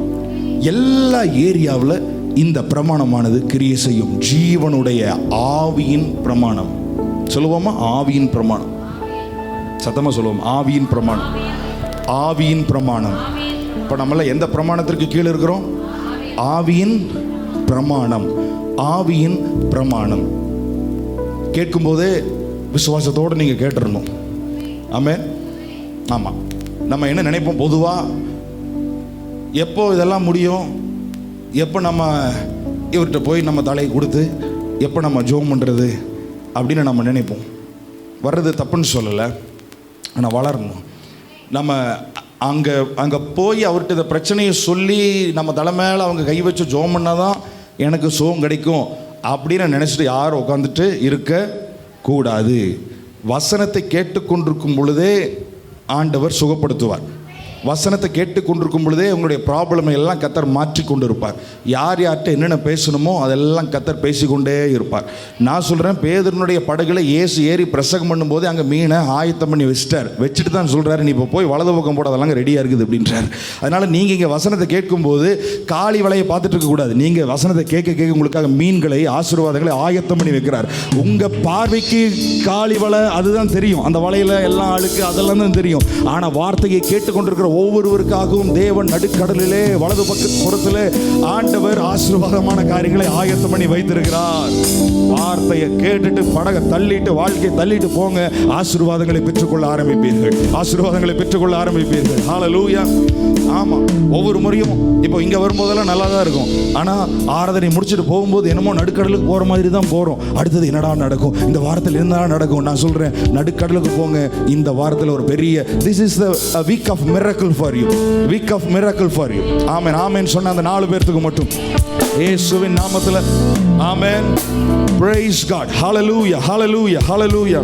எல்லா ஏரியாவில் இந்த பிரமாணமானது கிரியை செய்யும். ஜீவனுடைய ஆவியின் பிரமாணம். சொல்லுவோமா? ஆவியின் பிரமாணம். சத்தமாக சொல்லுவோம். ஆவியின் பிரமாணம். ஆவியின் பிரமாணம். இப்போ நம்மள எந்த பிரமாணத்திற்கு கீழே இருக்கிறோம்? ஆவியின் பிரமாணம். ஆவியின் பிரமாணம். கேட்கும்போதே விசுவாசத்தோடு நீங்கள் கேட்டுறணும். ஆமென். ஆமாம். நம்ம என்ன நினைப்போம் பொதுவாக, எப்போ இதெல்லாம் முடியும், எப்போ நம்ம இவர்கிட்ட போய் நம்ம தலையை கொடுத்து எப்போ நம்ம ஜோம் பண்ணுறது அப்படின்னு நம்ம நினைப்போம். வர்றது தப்புன்னு சொல்லலை, ஆனால் வளரணும். நம்ம அங்கே போய் அவர்கிட்ட இந்த பிரச்சனையை சொல்லி நம்ம தலை மேலே அவங்க கை வச்சு ஜோம் பண்ணால் தான் எனக்கு சுகம் கிடைக்கும் அப்படின்னு நினச்சிட்டு யாரும் உட்காந்துட்டு இருக்கக்கூடாது. வசனத்தை கேட்டுக்கொண்டிருக்கும் பொழுதே ஆண்டவர் சுகப்படுத்துவார். வசனத்தை கேட்டு கொண்டிருக்கும் பொழுதே உங்களுடைய ப்ராப்ளமை எல்லாம் கத்தர் மாற்றி கொண்டு இருப்பார். யார் யார்கிட்ட என்னென்ன பேசணுமோ அதெல்லாம் கத்தர் பேசிக்கொண்டே இருப்பார். நான் சொல்கிறேன், பேதுருனுடைய படகுல இயேசு ஏறி பிரசங்கம் பண்ணும்போது அங்கே மீனை ஆயத்தம் பண்ணி வச்சுட்டு தான் சொல்கிறாரு, நீ இப்போ போய் வலது பக்கம் போட, அதெல்லாம் ரெடியாக இருக்குது அப்படின்றார். அதனால் நீங்கள் இங்கே வசனத்தை கேட்கும்போது காளி வலையை பார்த்துட்டு இருக்கக்கூடாது. நீங்கள் வசனத்தை கேட்க கேட்க உங்களுக்காக மீன்களை, ஆசீர்வாதங்களை ஆயத்தம் பண்ணி வைக்கிறார். உங்கள் பார்வைக்கு காளி வலை அதுதான் தெரியும், அந்த வலையில் எல்லாம் அழுக்கு அதெல்லாம் தான் தெரியும். ஆனால் வார்த்தையை கேட்டுக்கொண்டிருக்கிற ஒவ்வொருவருக்காகவும் தேவன் நடுக்கடலிலே வலது புறத்திலே ஆண்டவர் ஆசீர்வாதமான காரியங்களை ஆயத்தம் பண்ணி வைத்திருக்கிறார். வார்த்தையை கேட்டுட்டு படகை தள்ளிட்டு, வாழ்க்கையை தள்ளிட்டு போங்க. ஆசீர்வாதங்களை பெற்றுக்கொள்ள ஆரம்பிப்பீர்கள். ஆசீர்வாதங்களை பெற்றுக்கொள்ள ஆரம்பிப்பீர்கள். ஹல்லேலூயா. ஆமாம், ஒவ்வொரு முறையும் இப்போ இங்கே வரும்போதெல்லாம் நல்லா தான் இருக்கும். ஆனால் ஆராதனை முடிச்சுட்டு போகும்போது என்னமோ நடுக்கடலுக்கு போகிற மாதிரி தான் போகிறோம். அடுத்தது என்னடா நடக்கும், இந்த வாரத்தில் என்னடா நடக்கும். நான் சொல்கிறேன், நடுக்கடலுக்கு போங்க. இந்த வாரத்தில் ஒரு பெரிய this is the week of miracle for you, week of miracle for you. Amen amen சொன்ன அந்த 4 பேர்த்துக்கு மட்டும் இயேசுவின் நாமத்தில் amen. Praise God. Hallelujah hallelujah hallelujah.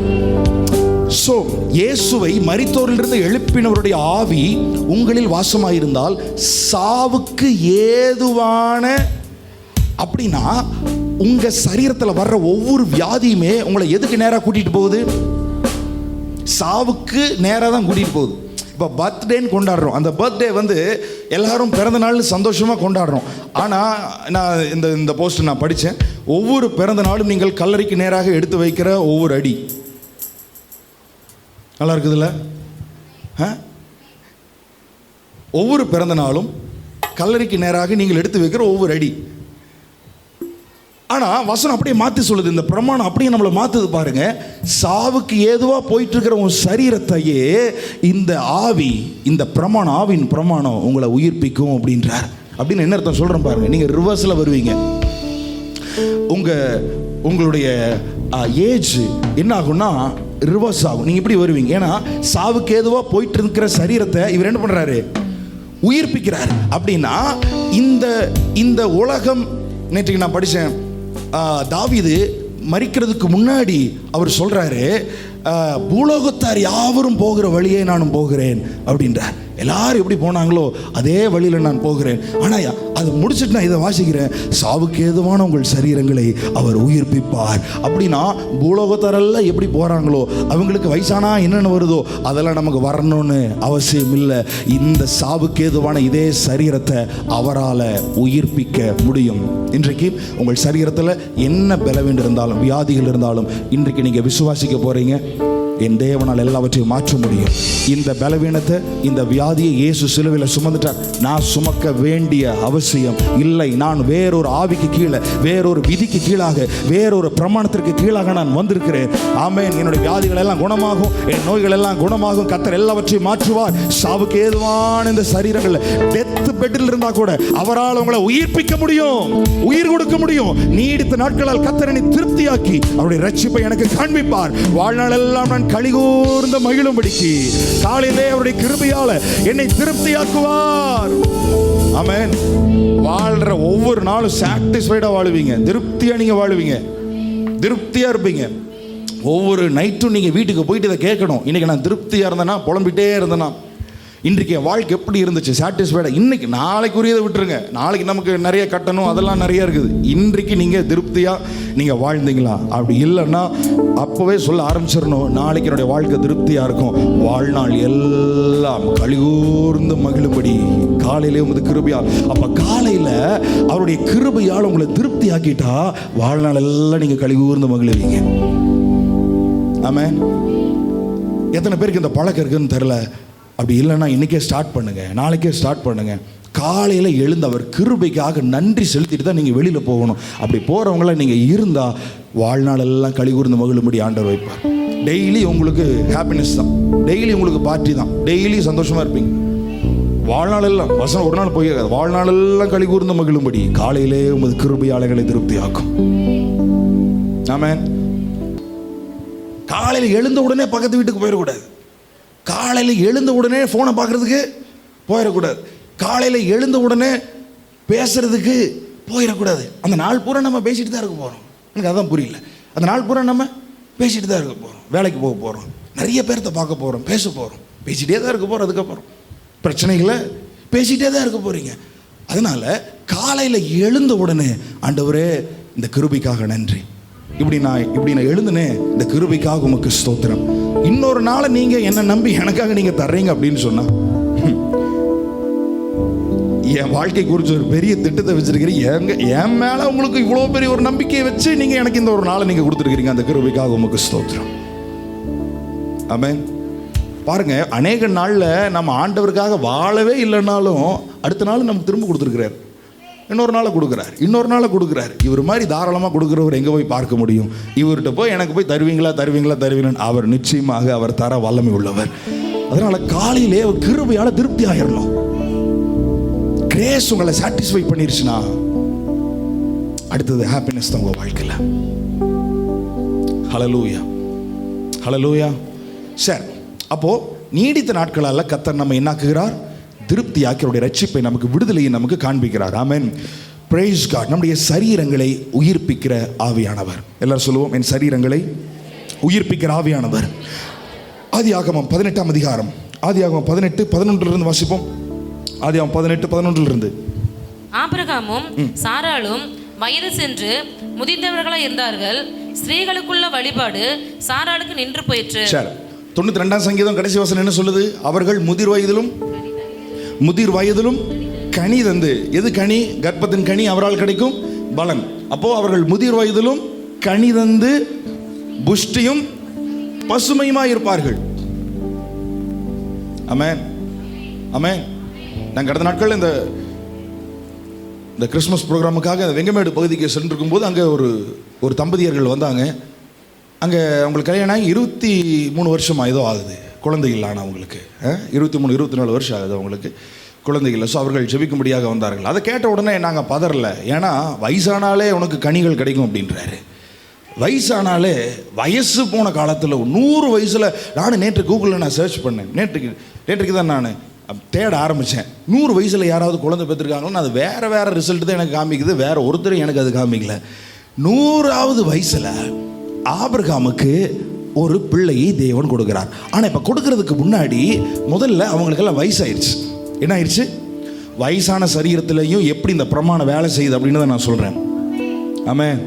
So இயேசுவை மரித்தோரிலிருந்து எழுப்பினவருடைய ஆவி உங்களில் வாசமாயிருந்தால் சாவுக்கு ஏதுவான, அப்படின்னா உங்க சரீரத்தில் வர்ற ஒவ்வொரு வியாதியுமே உங்களை எதுக்கு நேராக கூட்டிட்டு போகுது? சாவுக்கு நேராக தான் கூட்டிட்டு போகுது. இப்போ பர்த்டேன்னு கொண்டாடுறோம். அந்த பர்த்டே வந்து எல்லாரும் பிறந்த நாள் சந்தோஷமாக கொண்டாடுறோம். ஆனால் நான் இந்த போஸ்ட் நான் படித்தேன். ஒவ்வொரு பிறந்த நாளும் நீங்கள் கல்லறைக்கு நேராக எடுத்து வைக்கிற ஒவ்வொரு அடி நல்லா இருக்குதுல்ல? ஒவ்வொரு பிறந்த நாளும் கல்லறைக்கு நேராக நீங்கள் எடுத்து வைக்கிற ஒவ்வொரு அடி. ஆனால் வசனம் அப்படியே மாற்றி சொல்லுது. இந்த பிரமாணம் அப்படியே நம்மளை மாற்றுது பாருங்க. சாவுக்கு ஏதுவாக போயிட்டு இருக்கிற உன் சரீரத்தையே இந்த ஆவி, இந்த பிரமாணம், ஆவின் பிரமாணம் உங்களை உயிர்ப்பிக்கும் அப்படின்றார். அப்படின்னு என்ன அர்த்தம் சொல்கிறேன் பாருங்க. நீங்கள் ரிவர்ஸில் வருவீங்க. உங்களுடைய ஏஜ் என்ன ஆகும்னா ரிவர்ஸ் ஆகும். நீங்கள் இப்படி வருவீங்க. ஏன்னா சாவுக்கு ஏதுவாக போயிட்டு இருக்கிற சரீரத்தை இவர் என்ன பண்ணுறாரு? உயிர்ப்பிக்கிறார். அப்படின்னா இந்த உலகம், நேற்றைக்கு நான் படித்தேன், தாவீது மரிக்கிறதுக்கு முன்னாடி அவர் சொல்கிறாரு, பூலோகத்தார் யாவரும் போகிற வழியே நானும் போகிறேன் அப்படின்றார். எல்லாரும் எப்படி போனாங்களோ அதே வழியில் நான் போகிறேன். ஆனால் அதை முடிச்சுட்டு நான் இதை வாசிக்கிறேன், சாவுக்கு ஏதுவான உங்கள் சரீரங்களை அவர் உயிர்ப்பிப்பார். அப்படின்னா பூலோகத்தாரெல்லாம் எப்படி போகிறாங்களோ, அவங்களுக்கு வயசானா என்னென்ன வருதோ அதெல்லாம் நமக்கு வரணும்னு அவசியம் இல்லை. இந்த சாவுக்கு ஏதுவான இதே சரீரத்தை அவரால் உயிர்ப்பிக்க முடியும். இன்றைக்கு உங்கள் சரீரத்தில் என்ன பலவீனம் இருந்தாலும், வியாதிகள் இருந்தாலும், இன்றைக்கு நீங்கள் விசுவாசிக்க போகிறீங்க, என் தேவனால் எல்லாவற்றையும் மாற்ற முடியும். இந்த பலவீனத்தை, இந்த வியாதியை இயேசு சிலுவையில் சுமந்துட்டார். நான் சுமக்க வேண்டிய அவசியம் இல்லை. நான் வேறொரு ஆவிக்கு கீழே, வேறொரு விதிக்கு கீழாக, வேறொரு பிரமாணத்திற்கு கீழாக நான் வந்திருக்கிறேன். ஆமென். என்னுடைய வியாதிகள் எல்லாம் குணமாகும், என் நோய்கள் எல்லாம் குணமாகும். கர்த்தர் எல்லாவற்றையும் மாற்றுவார். சாவுக்கு ஏதுவான இந்த சரீரங்கள் டெத் பெட்டில் இருந்தா கூட அவரால் உங்களை உயிர்ப்பிக்க முடியும், உயிர் கொடுக்க முடியும். நீடித்த நாட்களால் கர்த்தர் என்னை திருப்தியாக்கி அவருடைய ரட்சிப்பை எனக்கு காண்பிப்பார். வாழ்நாள் எல்லாம் நான் களிகூர்ந்து மகிழும்படிக்கு காலையிலே அவருடைய கிருபையால என்னை திருப்தியாக்குவார். ஆமென். வாழ்ற ஒவ்வொரு நாளும் சாட்டிஸ்ஃபைடா வாழுவீங்க, திருப்தியா நீங்க வாழுவீங்க, திருப்தியா இருப்பீங்க. ஒவ்வொரு நைட்டும் நீங்க வீட்டுக்கு போயிட்டு இதை கேட்கணும், இன்னைக்கு நான் திருப்தியா இருந்தேனா, புலம்பிட்டே இருந்தேனா, இன்றைக்கு என் வாழ்க்கை எப்படி இருந்துச்சு, சாட்டிஸ்ஃபைடா. இன்னைக்கு நாளைக்குரியதை விட்டுருங்க, நாளைக்கு நமக்கு நிறைய கட்டணும், அதெல்லாம் நிறைய இருக்குது. இன்றைக்கு நீங்கள் திருப்தியாக நீங்கள் வாழ்ந்தீங்களா? அப்படி இல்லைன்னா அப்போவே சொல்ல ஆரம்பிச்சிடணும், நாளைக்கு என்னுடைய வாழ்க்கை திருப்தியாக இருக்கும். வாழ்நாள் எல்லாம் கலிகூர்ந்து மகிழும்படி காலையிலே உங்கள் கிருபையால். அப்போ காலையில் அவருடைய கிருபையால் உங்களை திருப்தி ஆக்கிட்டா வாழ்நாள் எல்லாம் நீங்கள் கலிகூர்ந்து மகிழுவீங்க. ஆமென். எத்தனை பேருக்கு இந்த பழக்கம் இருக்குன்னு தெரில. அப்படி இல்லைன்னா இன்றைக்கே ஸ்டார்ட் பண்ணுங்கள், நாளைக்கே ஸ்டார்ட் பண்ணுங்கள். காலையில் எழுந்து அவர் கிருபைக்காக நன்றி செலுத்திட்டு தான் நீங்கள் வெளியில் போகணும். அப்படி போகிறவங்கள நீங்கள் இருந்தால் வாழ்நாள் எல்லாம் கலிகூர்ந்து மகிழும்படி ஆண்டவர் வைப்பார். டெய்லி உங்களுக்கு ஹாப்பினஸ் தான், டெய்லி உங்களுக்கு பார்ட்டி தான், டெய்லி சந்தோஷமாக இருப்பீங்க. வாழ்நாள் எல்லாம் வசனம் ஒரு நாள் போய் வாழ்நாள் எல்லாம் கலிகூர்ந்து மகிழும்படி காலையிலே உமது கிருபையாளர்களை திருப்தி ஆக்கும். ஆமென். காலையில் எழுந்த உடனே பக்கத்து வீட்டுக்கு போயிடக்கூடாது. காலையில் எழுந்த உடனே ஃபோனை பார்க்குறதுக்கு போயிடக்கூடாது. காலையில் எழுந்த உடனே பேசுறதுக்கு போயிடக்கூடாது. அந்த நாள் பூரா நம்ம பேசிட்டு தான் இருக்க போகிறோம். எனக்கு அதான் புரியல. அந்த நாள் பூரா நம்ம பேசிட்டு தான் இருக்க போகிறோம். வேலைக்கு போக போகிறோம், நிறைய பேர்த்த பார்க்க போகிறோம், பேச போகிறோம், பேசிகிட்டே தான் இருக்க போகிறோம். அதுக்கப்புறம் பிரச்சனைகளை பேசிகிட்டே தான் இருக்க போகிறீங்க. அதனால் காலையில் எழுந்த உடனே ஆண்டவரே இந்த கிருபைக்காக நன்றி, இப்படி நான் எழுந்துனேன், இந்த கிருபைக்காக உமக்கு ஸ்தோத்திரம். இன்னொரு நாளை நீங்கள் என்னை நம்பி எனக்காக நீங்கள் தர்றீங்க அப்படின்னு சொன்னால், என் வாழ்க்கை குறித்து ஒரு பெரிய திட்டத்தை வச்சிருக்கிறீங்க, என் மேலே உங்களுக்கு இவ்வளோ பெரிய ஒரு நம்பிக்கையை வச்சு நீங்கள் எனக்கு இந்த ஒரு நாளை நீங்கள் கொடுத்துருக்கிறீங்க, அந்த கிருபைக்காக உமக்கு ஸ்தோத்திரம். ஆமென். பாருங்க, அநேக நாளில் நம்ம ஆண்டவருக்காக வாழவே இல்லைன்னாலும் அடுத்த நாள் நமக்கு திரும்ப கொடுத்துருக்கிறார், இன்னொரு நாளை கொடுக்குறார், இன்னொரு நாளை கொடுக்குறார். இவர் மாதிரி தாராளமாக கொடுக்குறவர் எங்கே போய் பார்க்க முடியும்? இவர்கிட்ட போய் எனக்கு போய் தருவீங்களான்னு அவர் நிச்சயமாக அவர் தர வல்லமை உள்ளவர். அதனால காலையிலே ஒரு கிருபையால் திருப்தி ஆயிடணும். கிரேஸ் உங்களை சாட்டிஸ்ஃபை பண்ணிருச்சுன்னா அடுத்தது ஹாப்பினஸ் தான் உங்கள் வாழ்க்கையில். ஹல்லேலூயா, ஹல்லேலூயா. சரி, அப்போ நீடித்த நாட்களால் கர்த்தர் நம்ம என்னாக்குகிறார்? திருப்தியாக்கி அவருடைய ரட்சிப்பை நமக்கு, விடுதலையை நமக்கு காண்பிக்கிறார். ஆமென். Praise God. நம்முடைய சரீரங்களை உயிர்ப்பிக்கிற ஆவியானவர். எல்லாரும் சொல்லுவோம், என் சரீரங்களை உயிர்ப்பிக்கிற ஆவியானவர். ஆதியாகமம் 18ஆம் அதிகாரம், ஆதியாகமம் 18:11 வாசிப்போம். ஆதியாகமம் 18:11. ஆபிரகாமும் சாராளும் வயது சென்று முதிர்ந்தவர்களாய் இருந்தார்கள். ஸ்திரீகளுக்குள்ள வழிபாடு சாராளுக்கு நின்று போயிற்று. சரி, 92ஆம் சங்கீதம் கடைசி வசனம் என்ன சொல்லுது? அவர்கள் முதிர் வயதிலும் கனி தந்து. எது கனி? கர்ப்பத்தின் கனி அவரால் கிடைக்கும் பலன். அப்போ அவர்கள் முதிர் வயதிலும் கனி தந்து புஷ்டியும் பசுமையுமாய் இருப்பார்கள். ஆமென், ஆமென். நாங்கள் கடந்த நாட்கள் இந்த கிறிஸ்மஸ் ப்ரோக்ராமுக்காக வெங்கமேடு பகுதிக்கு சென்றிருக்கும் போது அங்கே ஒரு தம்பதியர்கள் வந்தாங்க. அங்கே அவங்களுக்கு கல்யாணம் ஆகி 23 வருஷம் ஏதோ ஆகுது, குழந்தைகள் ஆனால் அவங்களுக்கு 23-24 வருஷம் ஆகுது அவங்களுக்கு குழந்தைகள். ஸோ அவர்கள் ஜெபிக்கும்படியாக வந்தார்கள். அதை கேட்ட உடனே நாங்கள் பதறல, ஏன்னா வயசானாலே உனக்கு கனிகள் கிடைக்கும் அப்படின்றாரு. வயசானாலே, வயசு போன காலத்தில் 100 வயசில், நான் நேற்று கூகுளில் நான் சர்ச் பண்ணேன், நேற்றுக்கு தான் நான் தேட ஆரம்பித்தேன். 100 வயசில் யாராவது குழந்தை பெற்றிருக்காங்களோ, அது வேறு ரிசல்ட் தான் எனக்கு காமிக்குது, வேறு ஒருத்தரும் எனக்கு அது காமிக்கல. 100வது வயசில் ஆபிரகாமுக்கு ஒரு பிள்ளையை தேவன் கொடுக்கிறார். ஆனால் இப்போ கொடுக்கறதுக்கு முன்னாடி முதல்ல அவங்களுக்கெல்லாம் வயசாயிருச்சு. என்ன ஆயிடுச்சு? வயசான சரீரத்திலையும் எப்படி இந்த பிரமாணம் வேலை செய்யுது அப்படின்னு தான் நான் சொல்கிறேன். ஆமென்,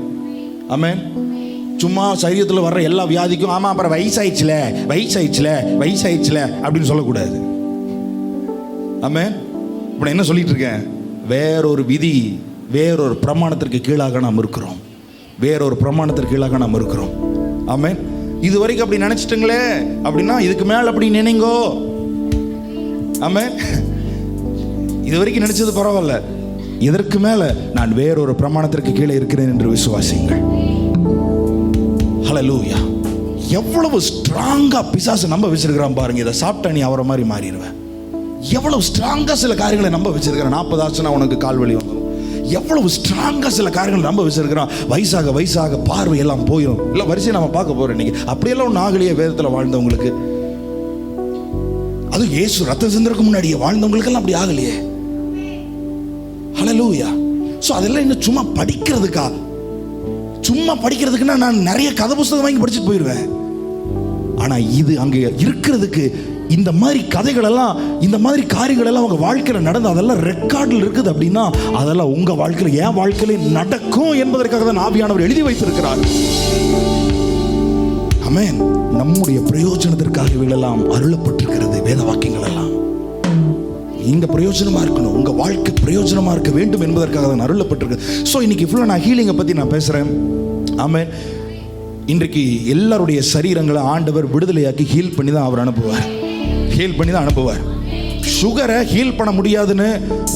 ஆமென். சும்மா சரீரத்தில் வர்ற எல்லா வியாதிக்கும் ஆமாம் அப்புறம் வயசாயிடுச்சுல அப்படின்னு சொல்லக்கூடாது. ஆமென். இப்போ நான் என்ன சொல்லிட்டு இருக்கேன்? வேறொரு விதி, வேறொரு பிரமாணத்திற்கு கீழாக நாம் இருக்கிறோம், வேறொரு பிரமாணத்திற்கு கீழாக நாம் இருக்கிறோம். ஆமென். இது வரைக்கும் அப்படி நினைச்சிட்டுங்களே அப்படின்னா இதுக்கு மேலே அப்படி நினைங்கோ. ஆமென். இது வரைக்கும் நினைச்சது பரவாயில்ல, இதற்கு மேலே நான் வேறொரு பிரமாணத்திற்கு கீழே இருக்கிறேன் என்று விசுவாசியுங்கள். ஹல்லேலூயா. எவ்வளவு ஸ்ட்ராங்கா பிசாசு நம்ப வச்சிருக்கிறான் பாருங்க. இதை சாப்பிட்டா நீ அவரை மாதிரி மாறிடுவேன். எவ்வளவு ஸ்ட்ராங்கா சில காரியங்களை நம்ப வச்சிருக்கிறேன். 40 ஆச்சுன்னா உனக்கு கால்வலி வந்துடும். எவ்வளவு ஸ்ட்ராங்கா சில காரியங்கள் நம்ப வச்சிருக்கிறான். வயசாக பார்வை எல்லாம் போயிடும். இல்லை வரிசையை நம்ம பார்க்க போறோம் இன்னைக்கு. அப்படியெல்லாம் ஒன்று ஆகலையே வேதத்தில் வாழ்ந்தவங்களுக்கு. அது இயேசு ரத்தம் சிந்தருக்கு முன்னாடியே வாழ்ந்தவங்களுக்கெல்லாம் அப்படி ஆகலையே. ஹல்லேலூயா. ஸோ அதெல்லாம் இன்னும் சும்மா படிக்கிறதுக்குன்னா நான் நிறைய கதை புத்தகம் வாங்கி படிச்சுட்டு போயிடுவேன். ஆனால் இது அங்கே இருக்கிறதுக்கு இந்த மாதிரி கதைகள் எல்லாம், இந்த மாதிரி காரியங்கள் எல்லாம் உங்கள் வாழ்க்கையில் நடந்து அதெல்லாம் ரெக்கார்டில் இருக்குது அப்படின்னா அதெல்லாம் உங்கள் வாழ்க்கையில், என் வாழ்க்கையில் நடக்கும் என்பதற்காக தான் ஆவியானவர் எழுதி வைத்திருக்கிறார். ஆமென். நம்முடைய பிரயோஜனத்திற்காக இவைகளெல்லாம் அருளப்பட்டிருக்கிறது. வேத வாக்கியங்கள் எல்லாம் இங்க பிரயோஜனமா இருக்கணும், உங்க வாழ்க்கை பிரயோஜனமா இருக்க வேண்டும் என்பதற்காக தான் அருளப்பட்டிருக்கு. ஸோ இன்னைக்கு ஃபுல்லாக நான் ஹீலிங்கை பற்றி நான் பேசுகிறேன். ஆமென். இன்றைக்கு எல்லாருடைய சரீரங்களை ஆண்டவர் விடுதலையாக்கி ஹீல் பண்ணி தான் அவர் அனுப்புவார். சுகரை ஹீல் பண்ண முடியாதுன்னு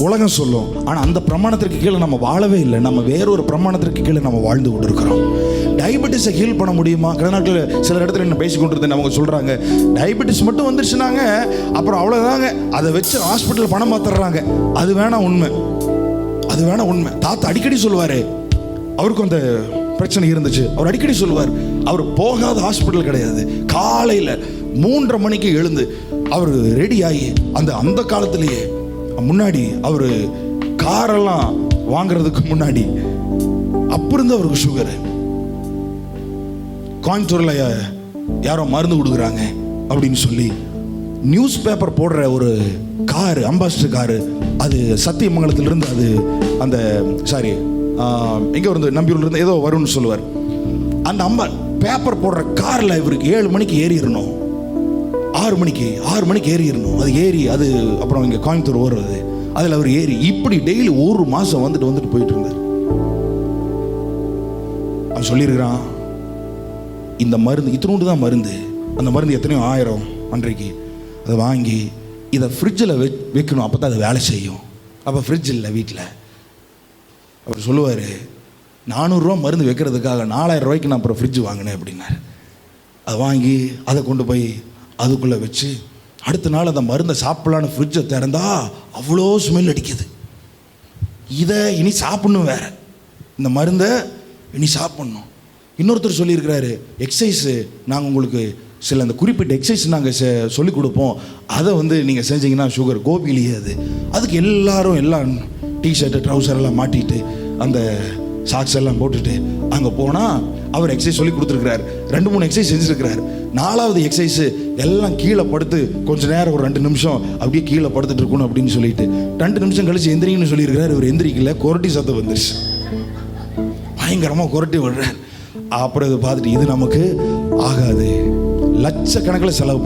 உலகம் சொல்லும். ஆனால் அந்த பிரமாணத்திற்கு கீழே நம்ம வாழவே இல்லை. நம்ம வேறொரு பிரமாணத்திற்கு கீழே நம்ம வாழ்ந்து கொண்டு இருக்கிறோம். டயபெட்டிஸை ஹீல் பண்ண முடியுமா? கடந்த நாட்கள் சில இடத்துல என்ன பேசிக்கொண்டிருந்தேன். அவங்க சொல்கிறாங்க டயபெட்டிஸ் மட்டும் வந்துருச்சுனாங்க அப்புறம் அவ்வளோதாங்க, அதை வச்சு ஹாஸ்பிட்டல் பணம் மாத்துறாங்க. அது வேணா உண்மை. தாத்தா அடிக்கடி சொல்லுவார், அவருக்கும் அந்த பிரச்சனை இருந்துச்சு. அவர் அடிக்கடி சொல்லுவார், அவர் போகாத ஹாஸ்பிட்டல் கிடையாது. காலையில் 3:30 மணிக்கு எழுந்து அவர் ரெடி ஆகி அந்த காலத்திலேயே முன்னாடி அவர் காரெல்லாம் வாங்கிறதுக்கு முன்னாடி அப்போ இருந்து அவருக்கு சுகரு. கோயம்புத்தூரில் யாரோ மருந்து கொடுக்குறாங்க அப்படின்னு சொல்லி நியூஸ் பேப்பர் போடுற ஒரு காரு, அம்பாசிடர் காரு, அது சத்தியமங்கலத்திலிருந்து அது அந்த சாரி எங்கே இருந்து நம்பியூர்லேருந்து ஏதோ வரும்னு சொல்லுவார். அந்த பேப்பர் போடுற காரில் இவருக்கு 7 மணிக்கு ஏறிடணும், 6 மணிக்கு ஏறிடணும். அது ஏறி அது அப்புறம் இங்கே கோயம்புத்தூர் ஓடுறது, அதில் அவர் ஏறி இப்படி டெய்லி 1 மாதம் வந்துட்டு போயிட்டு இருந்தார். அவன் சொல்லியிருக்கிறான், இந்த மருந்து இத்தினோண்டு தான் மருந்து, அந்த மருந்து எத்தனையோ 1000 அன்றைக்கு, அதை வாங்கி இதை ஃப்ரிட்ஜில் வைக்கணும், அப்போ தான் அது வேலை செய்யும். அப்போ ஃப்ரிட்ஜ் இல்லை வீட்டில். அவர் சொல்லுவார், 400 ரூபா மருந்து வைக்கிறதுக்காக 4000 ரூபாய்க்கு நான் அப்புறம் ஃப்ரிட்ஜ் வாங்கினேன் அப்படின்னாரு. அதை வாங்கி அதை கொண்டு போய் அதுக்குள்ளே வச்சு அடுத்த நாள் அந்த மருந்தை சாப்பிடலான்னு ஃப்ரிட்ஜை திறந்தா அவ்வளோ ஸ்மெல் அடிக்குது. இதை இனி சாப்பிட்ணும், வேற இந்த மருந்தை இனி சாப்பிட்ணும். இன்னொருத்தர் சொல்லியிருக்கிறாரு, எக்ஸசைஸு நாங்கள் உங்களுக்கு சில அந்த குறிப்பிட்ட எக்ஸசைஸ் நாங்கள் சொல்லிக் கொடுப்போம், அதை நீங்கள் செஞ்சீங்கன்னா சுகர் கோபிலேயே அதுக்கு எல்லாரும் எல்லாம் டிஷர்ட்டு ட்ரௌசர் எல்லாம் மாட்டிட்டு அந்த சாக்ஸ் எல்லாம் போட்டுட்டு அங்கே போனால் அவர் எக்ஸசைஸ் சொல்லி கொடுத்துருக்கிறார். 2-3 எக்ஸசைஸ் செஞ்சுருக்கிறார். 4வது எக்ஸசைஸு எல்லாம் கீழே படுத்து கொஞ்ச நேரம் ஒரு 2 நிமிஷம் அப்படியே கீழே படுத்துட்டு இருக்கணும் அப்படின்னு சொல்லிட்டு 2 நிமிஷம் கழிச்சு எந்திரிங்கன்னு சொல்லியிருக்கிறார். இவர் எந்திரிக்கல, கொரட்டி சத்தம் வந்துருச்சு, பயங்கரமாக கொரட்டி விடுறார். அப்புறம் இதை பார்த்துட்டு இது நமக்கு ஆகாது, லட்சக்கணக்கில் செலவு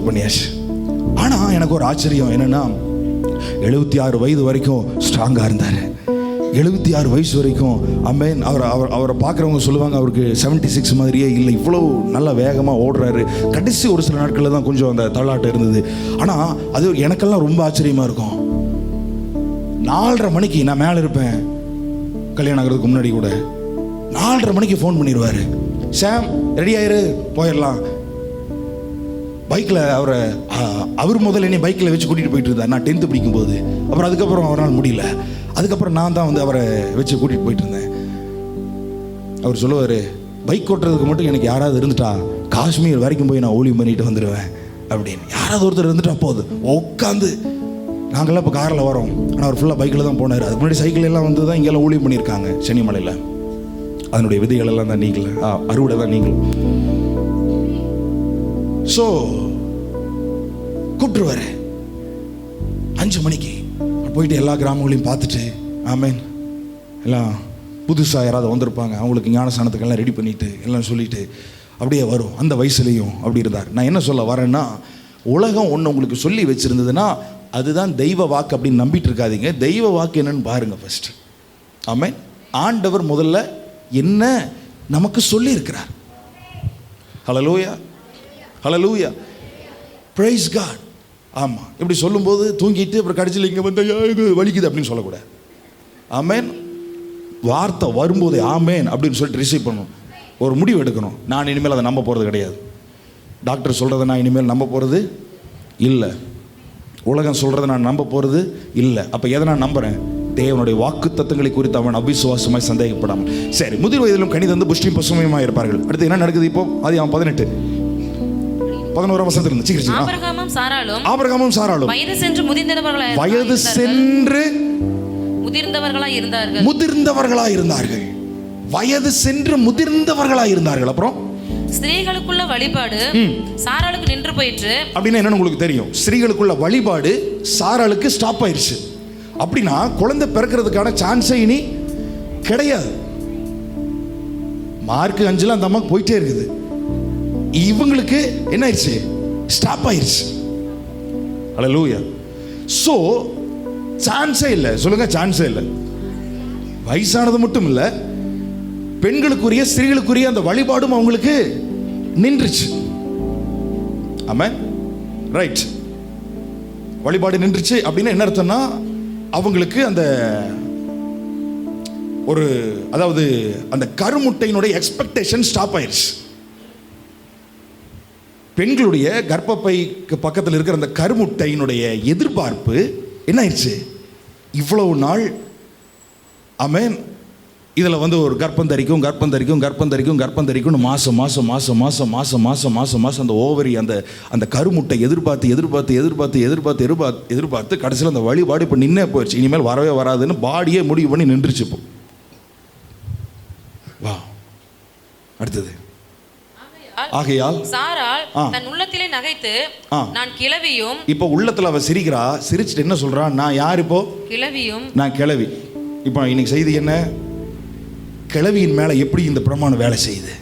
பண்ணியாச்சு. ஆனால் எனக்கு ஒரு ஆச்சரியம் என்னென்னா, 76 வயது வரைக்கும் ஸ்ட்ராங்காக இருந்தார். 76 வயசு வரைக்கும் அம்மேன். அவரை பார்க்குறவங்க சொல்லுவாங்க, அவருக்கு 76 மாதிரியே இல்லை, இவ்வளோ நல்லா வேகமாக ஓடுறாரு. கடைசி ஒரு சில நாட்களில் தான் கொஞ்சம் அந்த தள்ளாட்டம் இருந்தது. ஆனால் அது எனக்கெல்லாம் ரொம்ப ஆச்சரியமாக இருக்கும். 4:30 மணிக்கு நான் மேலே இருப்பேன், கல்யாணம் ஆகிறதுக்கு முன்னாடி கூட 4:30 மணிக்கு ஃபோன் பண்ணிடுவார், சாம் ரெடி ஆயிரு போயிடலாம். பைக்கில் அவர் முதல்ல என்னை பைக்கில் வச்சு கூட்டிகிட்டு போயிட்டு இருந்தார், நான் 10th படிக்கும்போது. அப்புறம் அதுக்கப்புறம் அவரால் முடியல, அதுக்கப்புறம் நான் தான் அவரை வச்சு கூட்டிகிட்டு போயிட்டு இருந்தேன். அவர் சொல்லுவார், பைக் ஓட்டுறதுக்கு மட்டும் எனக்கு யாராவது இருந்துட்டா காஷ்மீர் வரைக்கும் போய் நான் ஊழியம் பண்ணிட்டு வந்துடுவேன் அப்படின்னு. யாராவது ஒருத்தர் இருந்துட்டா போகுது, உட்காந்து. நாங்கள்லாம் இப்போ காரில் வரோம், ஆனால் அவர் ஃபுல்லாக பைக்கில் தான் போனார். அதுக்கு முன்னாடி சைக்கிள் எல்லாம் வந்து தான் இங்கெல்லாம் ஊழியம் பண்ணியிருக்காங்க சென்னிமலையில். அதனுடைய விதைகள் எல்லாம் தான் நீங்களும் அறுவடை தான் நீங்களும். ஸோ கூப்பிட்டுருவாரு 5 மணிக்கு போயிட்டு எல்லா கிராமங்களையும் பார்த்துட்டு, ஆமேன், எல்லாம் புதுசாக யாராவது வந்திருப்பாங்க, அவங்களுக்கு ஞானஸ்தானத்துக்கு எல்லாம் ரெடி பண்ணிட்டு எல்லாம் சொல்லிட்டு அப்படியே வரும். அந்த வயசுலேயும் அப்படி இருந்தார். நான் என்ன சொல்ல வரேன்னா, உலகம் ஒன்று உங்களுக்கு சொல்லி வச்சுருந்ததுன்னா அதுதான் தெய்வ வாக்கு அப்படின்னு நம்பிட்டு இருக்காதீங்க. தெய்வ வாக்கு என்னன்னு பாருங்க ஃபர்ஸ்ட். ஆமேன். ஆண்டவர் முதல்ல என்ன நமக்கு சொல்லி இருக்கிறார். ஹல்லேலூயா, ஹல்லேலூயா, பிரைஸ் காட். ஆமாம், இப்படி சொல்லும்போது தூங்கிட்டு அப்புறம் கடைசியில் இங்கே வந்து இது வலிக்குது அப்படின்னு சொல்லக்கூடாது. ஆமேன். வார்த்தை வரும்போதே ஆமேன் அப்படின்னு சொல்லிட்டு ரிசீவ் பண்ணணும். ஒரு முடிவு எடுக்கணும், நான் இனிமேல் அதை நம்ப போகிறது கிடையாது. டாக்டர் சொல்கிறத நான் இனிமேல் நம்ப போகிறது இல்லை, உலகம் சொல்கிறத நான் நம்ப போகிறது இல்லை. அப்போ எதை நான் நம்புகிறேன்? தேவனுடைய வாக்கு தத்தங்களை குறித்து அவன் அவிசுவாசமாய் சந்தேகப்படாமல். சரி, முதிர் வயதிலும் கனி தந்து புஷ்டியும் பசுமையுமாக இருப்பார்கள். அடுத்து என்ன நடக்குது இப்போ? ஆதியாகமம் 18:11 வசனத்திலிருந்து ஆபிரகாமும் சாராளும் வயது சென்று முதிர்ந்தவர்களாய் இருந்தார்கள். வயது சென்று முதிர்ந்தவர்களாய் இருந்தார்கள். அப்புறம் ஸ்திரீகளுக்குள்ள வழிபாடு சாராளுக்கு நின்று போயிற்று. அப்படின்னா என்னன்னு உங்களுக்கு தெரியும். ஸ்திரீகளுக்குள்ள வழிபாடு சாராளுக்கு ஸ்டாப் ஆயிடுச்சு. அப்படின்னா குழந்தை பிறக்கிறதுக்கான சான்ஸே இனி கிடையாது. மார்க் 5 அந்த அம்மாக்கு போயிட்டே இருக்குது, இவங்களுக்கு என்ன ஆயிடுச்சு? ஸ்டாப் ஆயிடுச்சு. ஹல்லேலூயா. சோ சான்ஸே இல்லை. சொல்லுங்க, சான்ஸே இல்லை. வயசானது மட்டும் இல்லை, பெண்களுக்குரிய ஸ்திரீகளுக்குரிய அந்த வழிபாடும் அவங்களுக்கு நின்றுச்சு. ஆமென், ரைட். வழிபாடு நின்றுச்சு அப்படின்னா என்ன அர்த்தம்னா, அவங்களுக்கு அந்த ஒரு அதாவது அந்த கருமுட்டையினுடைய எக்ஸ்பெக்டேஷன் ஸ்டாப் ஆயிடுச்சு. பெண்களுடைய கர்ப்பப்பைக்கு பக்கத்தில் இருக்கிற அந்த கருமுட்டையினுடைய எதிர்பார்ப்பு என்ன ஆயிடுச்சு? இவ்வளவு நாள் ஆமென், இதில் வந்து ஒரு கர்ப்பம் தரிக்கும் மாசம் அந்த ஓவரி அந்த கருமுட்டை எதிர்பார்த்து கடைசியில் அந்த வழிபாடு இப்போ நின்னே போயிடுச்சு. இனிமேல் வரவே வராதுன்னு பாடியே முடிவு பண்ணி நின்றுச்சு. இப்போ வா அடுத்தது. ஆகையால் சாராள் தன் உள்ளத்திலே நகைத்து நான் கிழவியும். இப்போ உள்ளத்துல அவ சிரிக்கிறா. சிரிச்சுட்டு என்ன சொல்றா? நான் யார்? இப்போ கிழவியும். நான் கிழவி. இப்போ இன்னைக்கு செய்தி என்ன? கிழவியின் மேல எப்படி இந்த பிரமாணம் வேலை செய்யுது?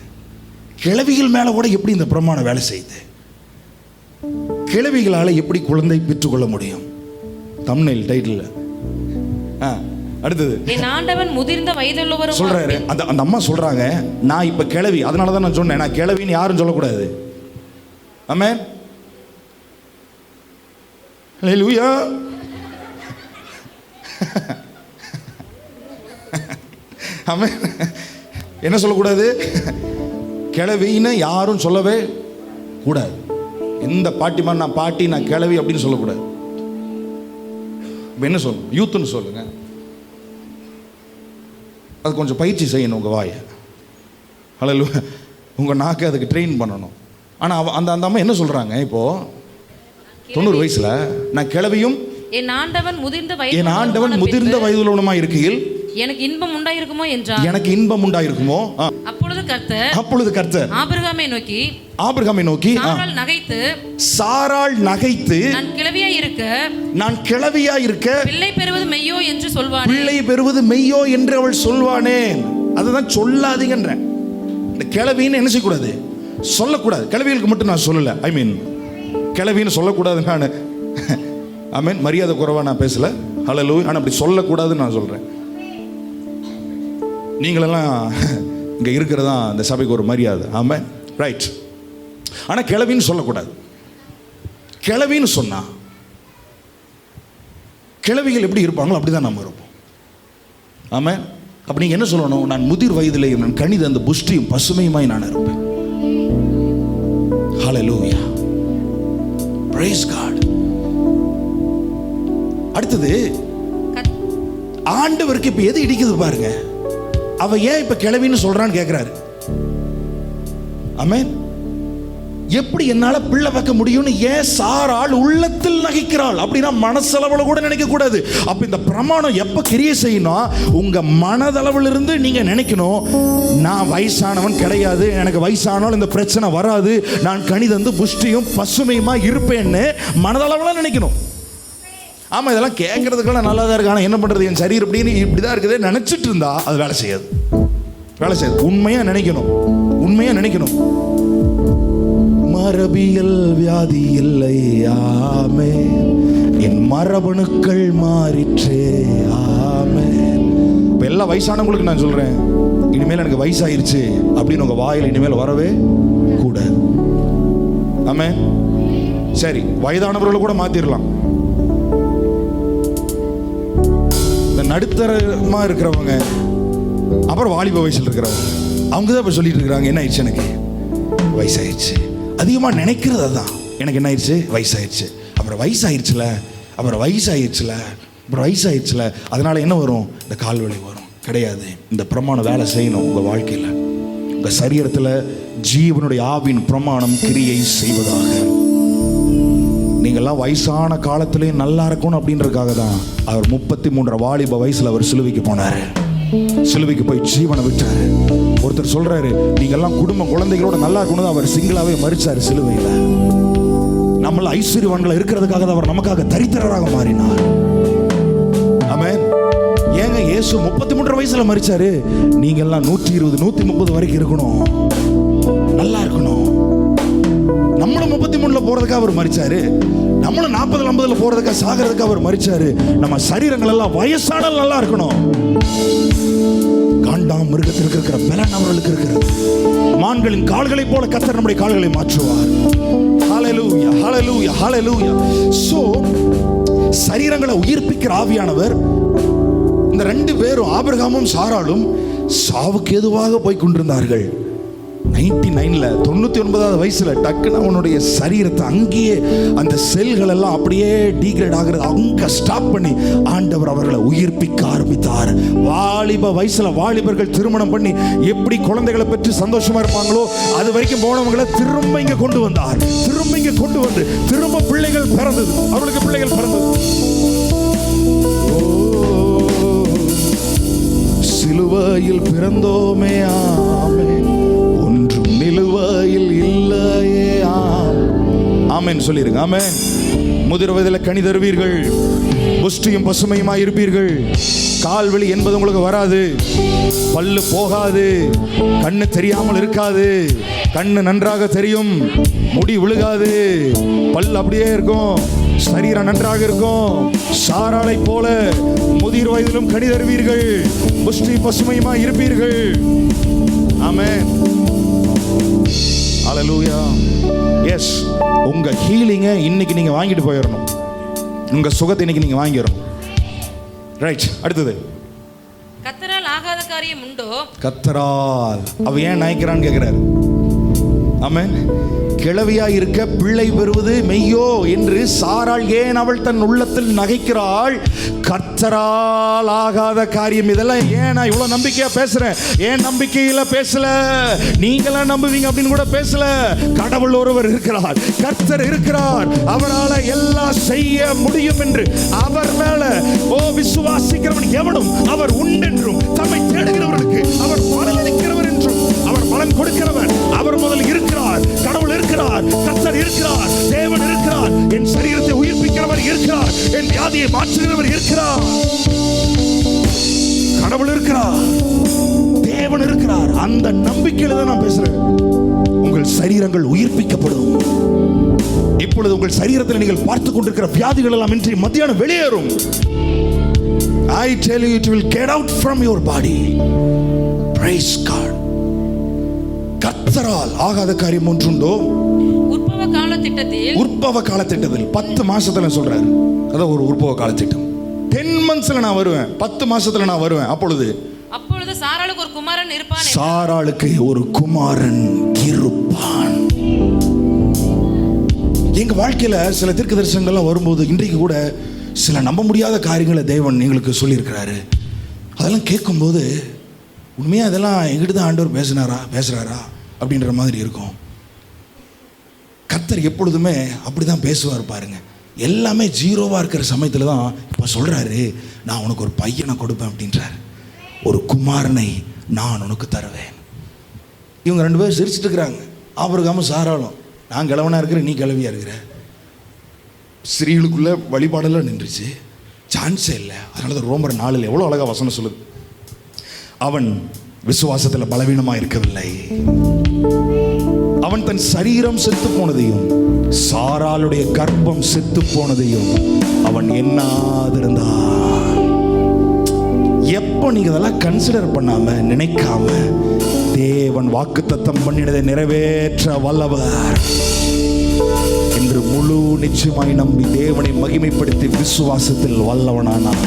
கிழவிகள் மேல கூட எப்படி இந்த பிரமாணம் வேலை செய்யுது? கிழவிகளால எப்படி குழந்தை பெற்றுக்கொள்ள முடியும்? Thumbnail title. அடுத்தது, என் ஆண்டவன் முதிர்ந்த வயதுள்ளவரும் சொல்றாரு. அந்த அம்மா சொல்றாங்க, நான் இப்ப கிழவி. அதனால தான் நான் சொன்னேன், நான் கிழவின்னு யாரும் சொல்லக்கூடாது. ஆமென். ஹல்லேலூயா. ஆமென். என்ன சொல்லக்கூடாது? கிழவின்னு யாரும் சொல்லவே கூடாது. எந்த பாட்டிமா நான் பாட்டி, நான் கிழவி அப்படின்னு சொல்லக்கூடாது. என்ன சொல்லணும்? யூத்துன்னு சொல்லுங்க. அது கொஞ்சம் பயிற்சி செய்யணும் உங்கள் வாயை. ஹல்லேலூயா. உங்கள் நாக்கை அதுக்கு ட்ரெயின் பண்ணணும். ஆனால் அந்த அம்மா என்ன சொல்கிறாங்க? இப்போது 90 வயசில் நான் கிழவியும் என் ஆண்டவன் முதிர்ந்த வயதுள்ளவனுமா இருக்கையில் எனக்கு இன்பம் உண்டாயிருக்குமோ என்றார். எனக்கு இன்பம் உண்டாயிருக்குமோ? அப்பொழுது கர்த்தர் ஆபிரகாமை நோக்கி சாராள் நகைத்து நான் கிழவியா இருக்க பிள்ளை பெறுவது மெய்யோ என்று அவள் சொல்வானேன். அதுதான் சொல்லாதீங்கன்ற. இந்த கிழவின்னு என்ன செய்யக்கூடாது? சொல்லக்கூடாது. கிழவிகளுக்கு மட்டும் நான் சொல்லல. ஐ மீன் கிழவின்னு சொல்லக்கூடாது. நான் ஆமென், மரியாதை குறைவா நான் பேசல. ஹல்லேலூயா. ஆனால் அப்படி சொல்லக்கூடாதுன்னு நான் சொல்றேன். நீங்களெல்லாம் இங்கே இருக்கிறதா இந்த சபைக்கு ஒரு மரியாதை. ஆமாம், ரைட். ஆனால் கிழவின்னு சொல்லக்கூடாது. கிழவின்னு சொன்னா கிழவிகள் எப்படி இருப்பாங்களோ அப்படி தான் நம்ம இருப்போம். ஆமாம். அப்போ நீங்கள் என்ன சொல்லணும்? நான் முதிர் வயதிலேயும் நான் கனித அந்த புஷ்டியும் பசுமையுமாய் நான் இருப்பேன். ஹல்லேலூயா. Praise God. அடுத்தது, ஆண்டவருக்கு இப்போ எது இடிக்குது பாருங்க. அவ ஏன் இப்ப கிழவின்னு சொல்றான்னு கேட்கிறாரு. ஆமென். எப்படி என்னால பிள்ளை வைக்க முடியும்னு ஏன் சாராள் உள்ளத்தில் நகைக்கிறாள்? அப்படின்னா மனசளவுல கூட நினைக்க கூடாது. அப்ப இந்த பிரமாணம் எப்ப கிரியை செய்யணும்? உங்க மனதளவில் இருந்து நீங்க நினைக்கணும், நான் வயசானவன் கிடையாது, எனக்கு வயசானாலும் இந்த பிரச்சனை வராது, நான் கனிதந்து புஷ்டியும் பசுமையுமா இருப்பேன்னு மனதளவுல நினைக்கணும். ஆமாம், இதெல்லாம் கேட்கறதுக்கெல்லாம் நல்லா தான் இருக்கு. ஆனால் என்ன பண்ணுறது, என் சரீரம் இப்படின்னு இப்படிதான் இருக்குது நினச்சிட்டு இருந்தா அது வேலை செய்யாது. உண்மையாக நினைக்கணும். மரபியல் வியாதி இல்லை, ஆமென், என் மரபணுக்கள் மாறிற்றே, ஆமென். இப்போ எல்லா வயசானவங்களுக்கு நான் சொல்கிறேன், இனிமேல் எனக்கு வயசாயிருச்சு அப்படின்னு உங்கள் வாயில் இனிமேல் வரவே கூடாது. ஆமென். சரி, வயதானவர்களை கூட மாற்றிடலாம். நடுத்தரமா இருக்கிறவங்க, அப்புறம் வாலிப வயசில் இருக்கிறவங்க, அவங்க தான் இப்போ சொல்லிட்டு இருக்கிறாங்க, என்ன ஆயிடுச்சு, எனக்கு வயசாயிடுச்சு. அதிகமாக நினைக்கிறது அதுதான், எனக்கு என்ன ஆயிடுச்சு, வயசாயிடுச்சு. அப்புறம் வயசாயிடுச்சுல அதனால என்ன வரும்? இந்த கால்வலி வரும். கிடையாது. இந்த பிரமாணம் வேலை செய்யணும் உங்கள் வாழ்க்கையில். உங்கள் சரீரத்தில் ஜீவனுடைய ஆவின் பிரமாணம் கிரியை செய்வதாக. நீங்கள்லாம் வயசான காலத்திலேயும் நல்லா இருக்கணும் அப்படின்றதுக்காக தான் அவர் 33 வாலிப வயசுல அவர் சிலுவைக்கு போனாரு. சிலுவைக்கு போய் ஜீவனை விட்டாரு. ஒருத்தர் சொல்றாரு, நீங்கெல்லாம் குடும்ப குழந்தைகளோட நல்லா இருக்கணும், அவர் சிங்கிளாவே மரிச்சாரு சிலுவையில. நம்மள ஐஸ்வர்யவான்கள் இருக்கிறதுக்காக தான் அவர் நமக்காக தரித்திரராக மாறினார். ஆமென். ஏங்க இயேசு 33 வயசுல மரிச்சாரு, நீங்கெல்லாம் 120 130 வரைக்கும் இருக்கணும், நல்லா இருக்கணும். நம்மளும் 33ல போறதுக்காக அவர் மரிச்சாரு, நம்மளும் 40 50ல போறதுக்காக சாகிறதுக்காக அவர் மரிச்சாரு. நம்ம சரீரங்கள் எல்லாம் வயசானால் நல்லா இருக்கணும். காண்டாம் மிருகத்திற்கு இருக்கிற பலன் அவர்களுக்கு இருக்கிறது. மான்களின் கால்களைப் போல கர்த்தர் நம்முடைய கால்களை மாற்றுவார். ஹல்லேலூயா, ஹல்லேலூயா, ஹல்லேலூயா. சோ சரீரங்களை உயிர்ப்பிக்கிற ஆவியானவர். இந்த 2 பேரும், ஆபிரகாமும் சாராளும், சாவுக்கு எதுவாக போய் கொண்டிருந்தார்கள். 99வது வயசுல டக்குன்னு அவனுடைய சரீரத்தை அங்கேயே அந்த செல்கள் எல்லாம் அப்படியே டீக்ரேட் ஆகிறது அங்க ஸ்டாப் பண்ணி ஆண்டவர் அவர்களை உயிர்ப்பிக்க ஆரம்பித்தார். வாலிப வயசுல வாலிபர்கள் திருமணம் பண்ணி எப்படி குழந்தைகளை பெற்று சந்தோஷமா இருப்பாங்களோ அது வரைக்கும் போனவங்களை திரும்ப இங்க கொண்டு வந்தார். திரும்ப பிள்ளைகள் பிறந்தது, அவர்களுக்கு பிள்ளைகள் பிறந்தது. சிலுவையில் பிறந்தோமே, ஆமென், ஒன்றும் நிலுவையில் இல்லை. சொல்லிருங்க. ஆமென். முதிர் வயதில் கனி தருவீர்கள், புஷ்டியும் பசுமையுமாய் இருப்பீர்கள். கால் வலி என்பது உங்களுக்கு வராது, பல்லு போகாது, கண்ணு தெரியாமல் இருக்காது, கண்ணு நன்றாக தெரியும், முடி விழுகாது, பல் அப்படியே இருக்கும், சரீரம் நன்றாக இருக்கும். சாராளை போல முதிர் வயதிலும் கனி தருவீர்கள், புஷ்டி பசுமையுமாய் இருப்பீர்கள். ஆமென். ஹல்லேலூயா. எஸ், உங்க ஹீலிங்கை இன்னைக்கு நீங்க வாங்கிட்டு போயிடணும். உங்க சுகத்தை இன்னைக்கு நீங்க வாங்கிடணும். ரைட். அடுத்தது, கர்த்தரால் ஆகாத காரியம் உண்டோ? கர்த்தரால். அவ ஏன் நகைக்கிறான்னு கேட்கிறாரு. ஆமென். கிழவியா இருக்க பிள்ளை பெறுவது மெய்யோ என்று சாராள் ஏன் அவள் தன் உள்ளத்தில் நகைக்கிறாள்? கர்த்தரால் ஆகாத காரியம். இதெல்லாம் ஏன் நான் இவ்வளவு நம்பிக்கையா பேசுறேன்? ஏன் நம்பிக்கையில பேசல, நீங்களாம் நம்புவீங்க அப்படின்னு கூட பேசல. கடவுள் ஒருவர் இருக்கிறார், கர்த்தர் இருக்கிறார், அவரால் எல்லாம் செய்ய முடியும் என்று அவர் மேல விசுவாசிக்கிறவன் எவனும் அவர் உண்டென்றும், தம்மை தேடுகிறவர்களுக்கு அவர் பலனளிக்கிறவர் என்றும், அவர் பலன் கொடுக்கிறவர், அவர் முதல் இருக்கிறார், கடவுள் இருக்கிறார், கர்த்தர் இருக்கிறார், தேவன் இருக்கிறார், என் சரீரத்தை உயிர்ப்பிக்கிறவர் இருக்கிறார், என் வியாதியை மாற்றுகிறவர் இருக்கிறார், கடவுள் இருக்கிறார், தேவன் இருக்கிறார். அந்த நம்பிக்கையில தான் நான் பேசுறேன். உங்கள் சரீரங்கள் உயிர்ப்பிக்கப்படும். இப்பொழுது உங்கள் சரீரத்தில் நீங்கள் பார்த்து கொண்டிருக்கிற வியாதிகள் எல்லாம் இன்றி மத்தியானம் வெளியேறும். I tell you, it will get out from your body. Praise God. கர்த்தரால் ஆகாத காரியம் ஒன்றுண்டோ? உற்பவ காலத்திட்டத்தில் 10 மாசத்துல சொல்றாரு. அதான் ஒரு உற்பவ காலத்திட்டம். 10 monthsல நான் வருவேன், 10 மாசத்துல நான் வருவேன். அப்பொழுது சாராளுக்கு ஒரு குமாரன் இருப்பான். சாராளுக்கு ஒரு குமாரன் இருப்பான். எங்க வாழ்க்கையில சில தீர்க்க தரிசனங்கள்லாம் வரும்போது இன்றைக்கு கூட சில நம்ப முடியாத காரியங்களை தேவன் எங்களுக்கு சொல்லியிருக்கிறாரு. அதெல்லாம் கேட்கும்போது உண்மையாக அதெல்லாம் எங்கிட்ட தான் ஆண்டவர் பேசுகிறாரா அப்படின்ற மாதிரி இருக்கும். கர்த்தர் எப்பொழுதுமே அப்படி தான் பேசுவார் பாருங்க. எல்லாமே ஜீரோவாக இருக்கிற சமயத்தில் தான் இப்போ சொல்கிறாரு, நான் உனக்கு ஒரு பையனை கொடுப்பேன் அப்படின்றார், ஒரு குமாரனை நான் உனக்கு தருவேன். இவங்க 2 பேரும் சிரிச்சிட்டு இருக்கிறாங்க. ஆபிரகாமும் சாராளும். நான் கிழவனாக இருக்கிறேன், நீ கிழவியாக இருக்கிற. ஸ்திரீகளுக்குள்ள வழிபாடெல்லாம் நின்றுச்சு, சான்ஸே இல்லை. அதனால தான் ரோமர் 4 எவ்வளோ அழகாக வசனம் சொல்லுது, அவன் விசுவாசத்தில் பலவீனமாக இருக்கவில்லை, அவன் தன் சரீரம் செத்து போனதையும் சாராளுடைய கர்ப்பம் செத்து போனதையும் அவன் எண்ணாதிருந்தான். எப்போ நீங்க இதெல்லாம் கன்சிடர் பண்ணாம நினைக்காம தேவன் வாக்குத்தத்தம் பண்ணினதை நிறைவேற்ற வல்லவர் என்று முழு நிச்சயமாய் நம்பி தேவனை மகிமைப்படுத்தி விசுவாசத்தில் வல்லவனானான்.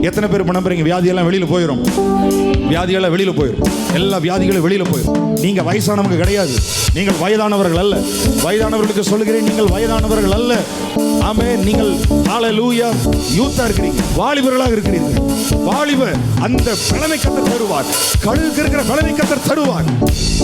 எத்தனை பேர் நம்புறீங்க வியாதியெல்லாம் வெளியில போயிடும்? வியாதியெல்லாம் வெளியில போயிடும். எல்லா வியாதிகளும் வெளியில போயிடும். நீங்க வயசானவங்க கிடையாது, நீங்கள் வயதானவர்கள் அல்ல. வயதானவர்களுக்கு சொல்லுகிறேன், நீங்கள் வயதானவர்கள் அல்ல. ஆமென். நீங்கள் ஹல்லேலூயா யூத்தா இருக்கிறீங்க, வாலிபர்களாக இருக்கிறீர்கள். வாலிபர் அந்த பலனை கர்த்தர் தருவார், கழுக்கு இருக்கிற பலனை கர்த்தர் தருவார்.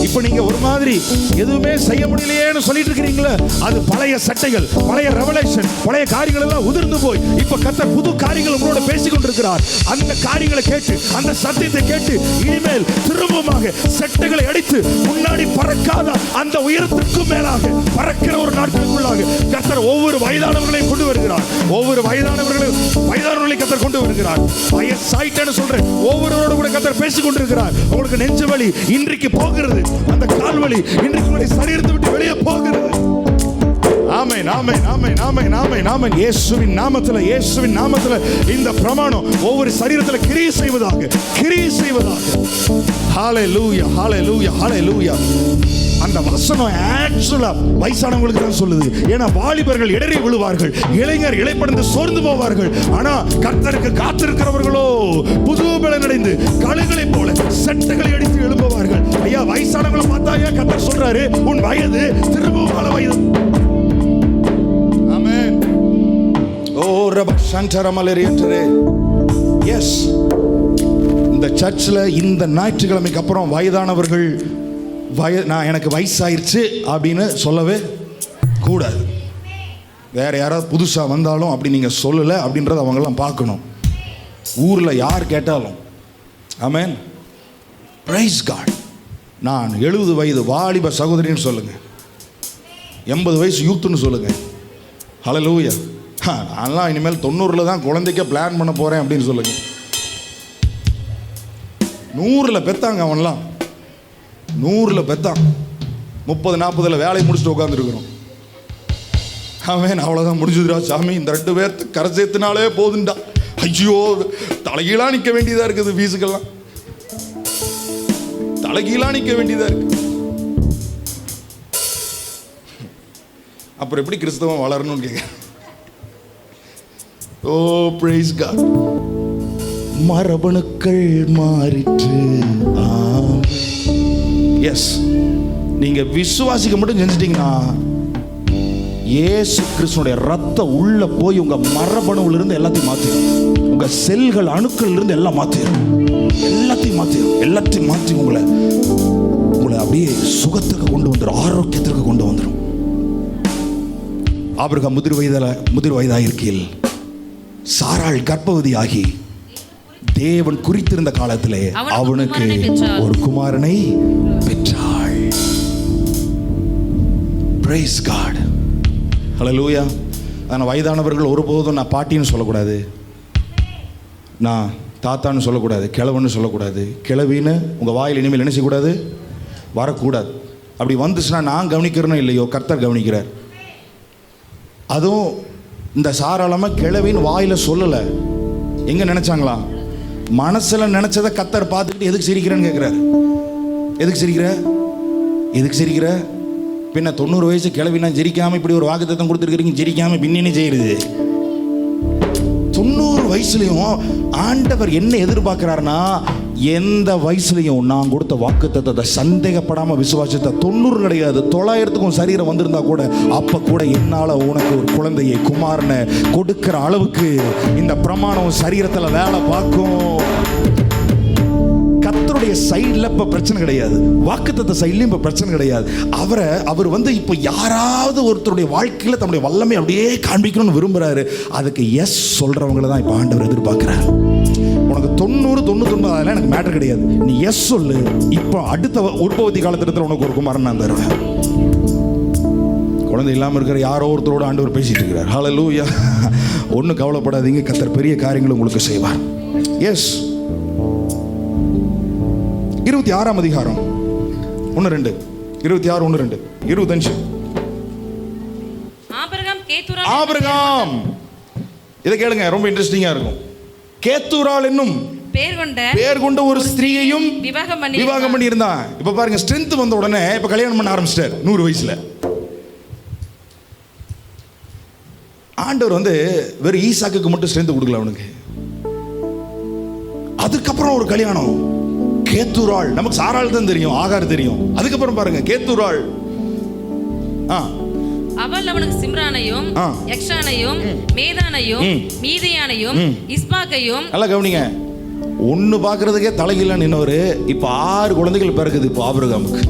இப்போ நீங்க ஒரு மாதிரி எதுவுமே செய்ய முடியலையேன்னு சொல்லிட்டு இருக்கிறீங்களே, அது பழைய சட்டைகள், பழைய ரெவலேஷன், பழைய காரியங்கள் எல்லாம் உதிர்ந்து போய் இப்ப கர்த்தர் புது காரியங்கள் உங்களோட பேசிக் கொண்டிருக்கிறார். அந்த காரியங்களை கேட்டு, அந்த சத்தியத்தை கேட்டு இனிமேல் திரும்பமாக சட்டைகளை அடித்து முன்னாடி பறக்காத அந்த உயரத்திற்கும் மேலாக பறக்கிற ஒரு நாட்களுக்குள்ளாக கர்த்தர் ஒவ்வொரு வயதானவர்களையும் கொண்டு வருகிறார். ஒவ்வொரு வயதானவர்களை கர்த்தர் கொண்டு வருகிறார். வயசாயிட்டேன்னு சொல்றேன், ஒவ்வொருவரோட கூட கர்த்தர் பேசிக் கொண்டிருக்கிறார். உங்களுக்கு நெஞ்சு வலி இன்றைக்கு போகிறது, அந்த கால் வலி இன்றைக்கு உங்களுடைய சரீரத்தை விட்டு வெளியே போகிறது. ஆமென், ஆமென், ஆமென், ஆமென், ஆமென், ஆமென். இயேசுவின் நாமத்தில், இயேசுவின் நாமத்தில் இந்த பிரமாணம் ஒவ்வொரு சரீரத்தில் கிரியை செய்வதாக, கிரியை செய்வதாக. ஹல்லேலூயா, ஹல்லேலூயா, ஹல்லேலூயா. அந்த வசனம் ஆக்சுவலா வயசானவங்களுக்கு தான் சொல்லுது. ஏன்னா வாலிபர்கள் இடறி விழுவார்கள், இளைஞர் இளைப்படைந்து சோர்ந்து போவார்கள். ஆனா கர்த்தருக்கு காத்திருக்கிறவர்களோ புது பலன் அடைந்து கழுகளை போல சட்டைகளை அடித்து எழும்புவார்கள். ஐயா, வயசானவங்களை பார்த்தா ஐயா கர்த்தர் சொல்றாரு, உன் வயது திரும்பவும் பல வயது. ஆமென். ஓ ரப சண்டரமலரியன்றே. எஸ், இந்த சர்ச்சில் இந்த ஞாயிற்றுக்கிழமைக்கு அப்புறம் வயதானவர்கள் நான் எனக்கு வயசாயிருச்சு அப்படின்னு சொல்லவே கூடாது. வேற யாராவது புதுசாக வந்தாலும் அப்படி நீங்கள் சொல்லலை அப்படின்றத அவங்கெல்லாம் பார்க்கணும். ஊரில் யார் கேட்டாலும் ஆமென், பிரைஸ் காட், நான் 70 வயது வாலிப சகோதரின்னு சொல்லுங்க. 80 வயசு யூத்துன்னு சொல்லுங்க. ஹல்லேலூயா. நான்லாம் இனிமேல் 90 தான் குழந்தைக்க பிளான் பண்ண போகிறேன் அப்படின்னு சொல்லுங்க. 100 பெத்தாங்க அவன்லாம், 100 பெத்தான். 30-40 வேலையை முடிச்சுட்டு உட்காந்துருக்குறோம். அவன் அவ்வளோதான் முடிஞ்சதுடா சாமி, இந்த 2 பேர்த்து கரை சேர்த்துனாலே போதுண்டா. ஐயோ தலைகீழாக நிற்க வேண்டியதாக இருக்குது, ஃபீஸுக்கெல்லாம் தலைகீழாக நிற்க வேண்டியதாக இருக்கு. அப்புறம் எப்படி கிறிஸ்தவம் வளரணும்னு கேட்க. ஓ பிரைஸ் காட். மரபணுக்கள் மாறிற்று. எஸ், நீங்க விசுவாசிக்க மட்டும் செஞ்சிட்டீங்கன்னா இயேசு கிறிஸ்துனுடைய ரத்தம் உள்ள போய் உங்க மரபணுவில இருந்து எல்லாத்தையும் மாத்திரும். உங்க செல்கள் அணுக்கள் இருந்து எல்லாம் மாத்திரும். எல்லாத்தையும் மாற்றி உங்களை அப்படியே சுகத்துக்கு கொண்டு வந்துடும், ஆரோக்கியத்திற்கு கொண்டு வந்துடும். ஆபிரகாம் முதிர் வயதாயிருக்கையில் சாராள் கர்ப்பவதி ஆகி தேவன் குறித்திருந்த காலத்திலே அவனுக்கு ஒரு குமாரனை பெற்றாள். Praise God. ஹல்லேலூயா. ஆனால் வயதானவர்கள் ஒருபோதும் நான் பாட்டின்னு சொல்லக்கூடாது, நான் தாத்தான்னு சொல்லக்கூடாது, கிழவன்னு சொல்லக்கூடாது. கிழவின்னு உங்கள் வாயில் இனிமேல் என்ன செய்யக்கூடாது, வரக்கூடாது. அப்படி வந்துச்சுன்னா நான் கவனிக்கிறேன்னு இல்லையோ, கர்த்தர் கவனிக்கிறார். அதுவும் இந்த சாராளமாக கிழவின்னு வாயில் சொல்லலை. எங்கே நினச்சாங்களா? மனசில் நினச்சதை கர்த்தர் பார்த்துக்கிட்டு எதுக்கு சிரிக்கிறேன்னு கேட்குறாரு. எதுக்கு சிரிக்கிற? பின்ன 90 வயசு கிளவினா ஜெரிக்காமல் இப்படி ஒரு வாக்குத்தத்தம் கொடுத்துருக்கிறீங்க, ஜெரிக்காமல் பின்னே செய்யுது. 90 வயசுலையும் ஆண்டவர் என்ன எதிர்பார்க்கிறாருன்னா, எந்த வயசுலையும் நான் கொடுத்த வாக்குத்தத்தத்தை சந்தேகப்படாமல் விசுவாசத்தை 90 கிடையாது 900க்கும் சரீரம் வந்திருந்தா கூட அப்போ கூட என்னால் உனக்கு ஒரு குழந்தையை குமாரனை கொடுக்கிற அளவுக்கு இந்த பிரமாணம் சரீரத்தில் வேலை பார்க்கும். கர்த்தருடைய சைடில் இப்போ பிரச்சனை கிடையாது, வாக்குத்தத்த சைட்லையும் இப்போ பிரச்சனை கிடையாது. அவர் இப்போ யாராவது ஒருத்தருடைய வாழ்க்கையில் தன்னுடைய வல்லமை அப்படியே காண்பிக்கணும்னு விரும்புகிறாரு. அதுக்கு எஸ் சொல்கிறவங்கள தான் இப்போ ஆண்டவர் எதிர்பார்க்குறாரு. உனக்கு 90-99 அதெல்லாம் எனக்கு மேட்டர் கிடையாது, நீ எஸ் சொல்லு. இப்போ அடுத்த உற்பத்தி காலத்திட்டத்தில் உனக்கு ஒரு குமாரன் நான் தருவேன். குழந்தை இல்லாமல் இருக்கிற யாரோ ஒருத்தரோட ஆண்டவர் பேசிட்டு இருக்கிறார். ஹல்லேலூயா. ஒன்றும் கவலைப்படாதீங்க, கர்த்தர் பெரிய காரியங்களை உங்களுக்கு செய்வார். எஸ். 26ஆம் அதிகாரம் 1-2 26 1-2 25. ஆபிரகாம் இதை கேளுங்க, ரொம்ப இன்ட்ரெஸ்டிங்கா இருக்கும். கேத்தூராள் என்னும் பேர் கொண்ட ஒரு ஸ்திரீயையும் விவாகம் பண்ணி இருந்தான். இப்ப பாருங்க, ஸ்ட்ரென்த் வந்த உடனே இப்ப கல்யாணம் பண்ண ஆரம்பிச்சிட்டார் 100 வயசுல. ஆண்டவர் வெறும் ஈசாக்குக்கு மட்டும் ஸ்ட்ரென்த் கொடுக்கல அவனுக்கு. அதுக்கப்புறம் ஒரு கல்யாணம். கேத்தூராள், நமக்கு சாராள் தான் தெரியும், ஆகார் தெரியும். அதுக்கப்புறம் பாருங்க கேத்தூராள். அவள் அவனுக்கு சிம்ரானையும் யக்ஷானையும் மேதானையும் மீதியானையும் இஸ்பாக்கையும். நல்லா கவனிங்க, ஒன்னு பாக்குறதுக்கே தலைகீழ நின்னவரு இப்ப 6 குழந்தைகள் பிறகுது. இப்போ ஆபிரகாமுக்கு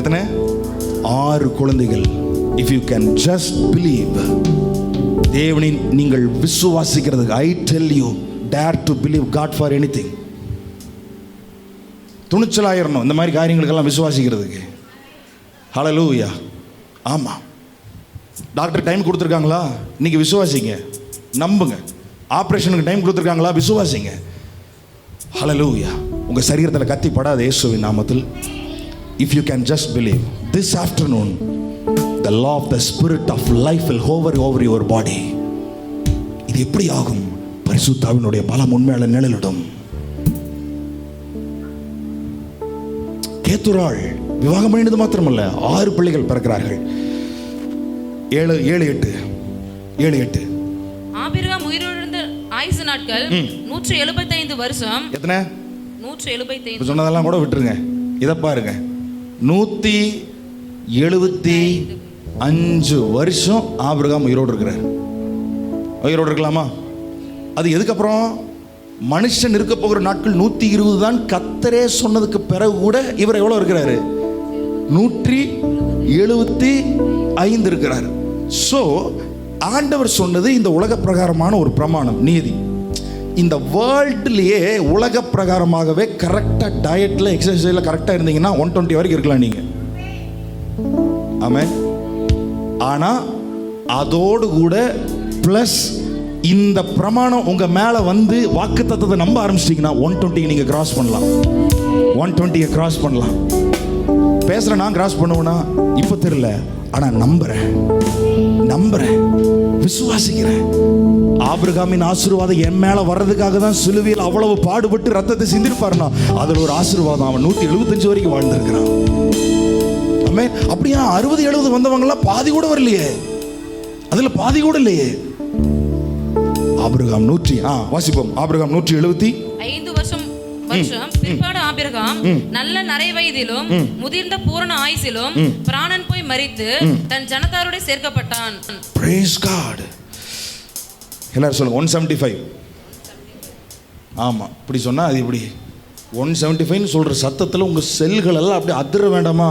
எத்தனை? 6 குழந்தைகள். If you can just believe, தேவனை நீங்கள் விசுவாசிக்கிறதுக்கு, I tell you, dare to believe God for anything. துணிச்சலாயிரணும் இந்த மாதிரி காரியங்களுக்கெல்லாம் விசுவாசிக்கிறதுக்கு. ஹல்லேலூயா. ஆமாம், டாக்டர் டைம் கொடுத்துருக்காங்களா, இன்னைக்கு விசுவாசிங்க, நம்புங்க. ஆப்ரேஷனுக்கு டைம் கொடுத்துருக்காங்களா, விசுவாசிங்க. ஹல்லேலூயா. உங்கள் சரீரத்தில் கத்தி படாத இயேசுவின் நாமத்தில். If you can just believe, this afternoon the law of the spirit of life will hover over your body. இது எப்படி ஆகும்? பரிசுத்தாவினுடைய பலம் உண்மையால நிழலிடும். கேத்துராள் விவாகம் பண்ணினது மாத்திரமல்ல, 6 பிள்ளைகள் பிறக்கிறார்கள். 7-8 ஆபிரகாம் உயிரோடு ஆயுசு நாட்கள் 175 வருஷம். எத்தனை? 175. சொன்னதெல்லாம் கூட விட்டுருங்க, இதை பாருங்க. 175 வருஷம் ஆபிரகாம் உயிரோடு இருக்கிறார். உயிரோடு இருக்கலாமா? அது எதுக்கப்புறம்? மனுஷன் இருக்க போகிற நாட்கள் 120 தான். கர்த்தரே சொன்னதுக்கு பிறகு கூட இவர் எவ்வளவு இருக்கிறாரு? 175 இருக்கிறார். சோ ஆண்டவர் சொன்னது இந்த உலக பிரகாரமான ஒரு பிரமாணம், நீதி. இந்த வேர்ல்ட்லயே உலக பிரகாரமாகவே கரெக்டா டயட்ல எக்ஸசைஸ்ல கரெக்டா இருந்தீங்கன்னா 120 வரைக்கும் இருக்கலாம் நீங்க. ஆமென். ஆனா அதோடு கூட பிளஸ் இந்த பிரமாணம் உங்க மேல வந்து வாக்குத்தத்தத்தை நம்ப ஆரம்பிச்சிட்டீங்கன்னா 120 நீங்க கிராஸ் பண்ணலாம். 120 கிராஸ் பண்ணலாம். பேசுற நான் கிராஸ் பண்ணுவேனா இப்ப தெரியல, ஆனா நம்புறேன், விசுவாசிக்கிறேன். ஆபிரகாமின் ஆசீர்வாதம் என் மேல வர்றதுக்காக தான் சிலுவையில் அவ்வளவு பாடுபட்டு ரத்தத்தை சிந்திருப்பாருனா அதுல ஒரு ஆசீர்வாதம். அவன் 175 வரைக்கும் வாழ்ந்திருக்கிறான். ஆமென். அப்படியா 60-70 வந்தவங்க எல்லாம் பாதி கூட வரலையே, அதுல பாதி கூட இல்லையே. ஆபிரகாம் வாசிப்போம். ஆபிரகாம் 175 வருஷம் பிற்பாடு ஆபிரகாம் நல்ல நரை வயதிலும் முதிர்ந்த பூரண ஆயுசிலும் பிராணன் போய் மரித்து தன் ஜனத்தாரோட சேர்க்கப்பட்டான். Praise God. எல்லாரும் சொல்லுங்க 175. ஆமா, இப்படி சொன்னா அது இப்படி 175 சொல்ற சத்தத்துல உங்க செல்கள் எல்லாம் அப்படியே அதிர வேண்டாமா?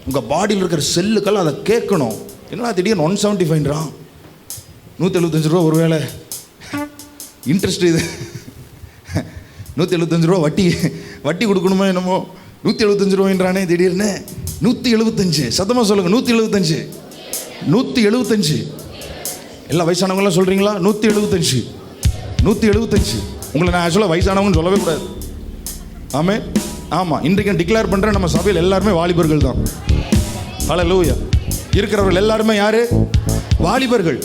உங்க பாடியில் இருக்கிற செல்லுக்கெல்லாம் அதை கேட்கணும். என்ன திடீர்னு 175றான்? 175 ரூபா ஒருவேளை இன்ட்ரெஸ்ட், இது 175 ரூபா வட்டி கொடுக்கணுமோ என்னமோ. 175 ரூபாய்ன்றானே திடீர்னு. 175 சத்தமா சொல்லுங்க. 175 எல்லா வயசானவங்களாம் சொல்றீங்களா? 175 உங்களை நான் ஆக்சுவலாக வயசானவங்கன்னு சொல்லவே கூடாது. ஆமென். ஆமாம், இன்றைக்கு டிக்ளேர் பண்ணுறேன், நம்ம சபையில் எல்லாருமே வாலிபர்கள் தான். ஹல்லேலூயா. இருக்கிறவர்கள் எல்லாருமே யாரு? வாலிபர்கள்.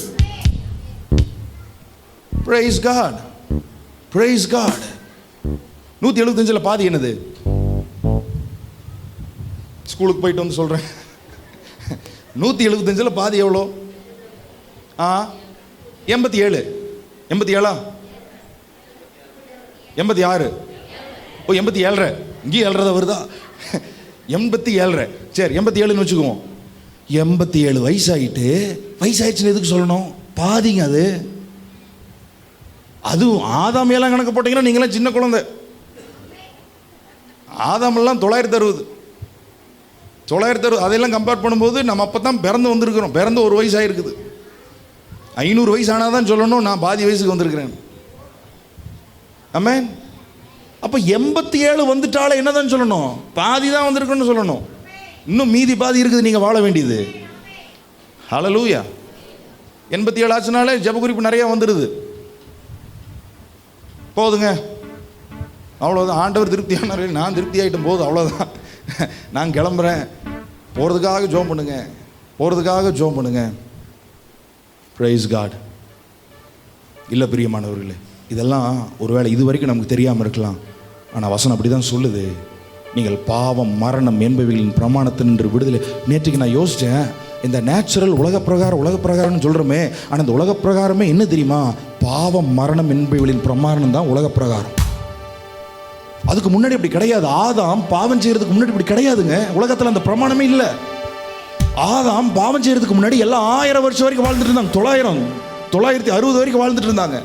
Praise God. 175 பாதி என்னது? ஸ்கூலுக்கு போயிட்டு வந்து சொல்றேன். 175 பாதி எவ்வளோ? 87. 87 86. ஓ 87. இங்கேயும் 7 வருதா? 87. சரி 87ன்னு வச்சுக்குவோம். 87 வயசாயிடுச்சுன்னு எதுக்கு சொல்லணும்? பாதிங்க அது. அதுவும் ஆதாம் எல்லாம் கணக்கு போட்டீங்கன்னா நீங்களாம் சின்ன குழந்தை. ஆதாமெல்லாம் 960 அதெல்லாம் கம்பேர் பண்ணும்போது நம்ம அப்போ தான் பிறந்து வந்திருக்கிறோம். பிறந்து 1 வயசு ஆகிருக்குது. 500 வயசு ஆனால் தான் சொல்லணும் நான் பாதி வயசுக்கு வந்திருக்கிறேன். ஆமென். அப்போ 87 வந்துட்டாலே என்னதான் சொல்லணும்? பாதி தான் வந்திருக்குன்னு சொல்லணும். இன்னும் மீதி பாதி இருக்குது நீங்கள் வாழ வேண்டியது. ஹல்லேலூயா. 87 ஆச்சுனாலே ஜெப குறிப்பு நிறையா வந்துடுது. போதுங்க, அவ்வளோதான். ஆண்டவர் திருப்தியானார், நான் திருப்தி ஆகிட்டும். போதும், அவ்வளோதான். நான் கிளம்புறேன். போகிறதுக்காக ஜோம் பண்ணுங்க. Praise God. இல்லை பிரியமானவர்களே, இதெல்லாம் ஒருவேளை இது வரைக்கும் நமக்கு தெரியாமல் இருக்கலாம். ஆனால் வசனம் அப்படி தான் சொல்லுது. நீங்கள் பாவம் மரணம் என்பவைகளின் பிரமாணத்தினின்று விடுதலை. நேற்றுக்கு நான் யோசித்தேன், இந்த நேச்சுரல் உலக பிரகாரம்னு சொல்கிறோமே, ஆனால் இந்த உலக பிரகாரமே என்ன தெரியுமா? பாவம் மரணம் என்பவைகளின் பிரமாணம் தான் உலக பிரகாரம். அதுக்கு முன்னாடி அப்படி கிடையாது. ஆதாம் பாவம் செய்யறதுக்கு முன்னாடி இப்படி கிடையாதுங்க. உலகத்தில் அந்த பிரமாணமே இல்லை. ஆதாம் பாவம் செய்யறதுக்கு முன்னாடி எல்லாம் 1000 வருஷம் வரைக்கும் வாழ்ந்துட்டு இருந்தாங்க. 960 வரைக்கும் வாழ்ந்துட்டு இருந்தாங்க.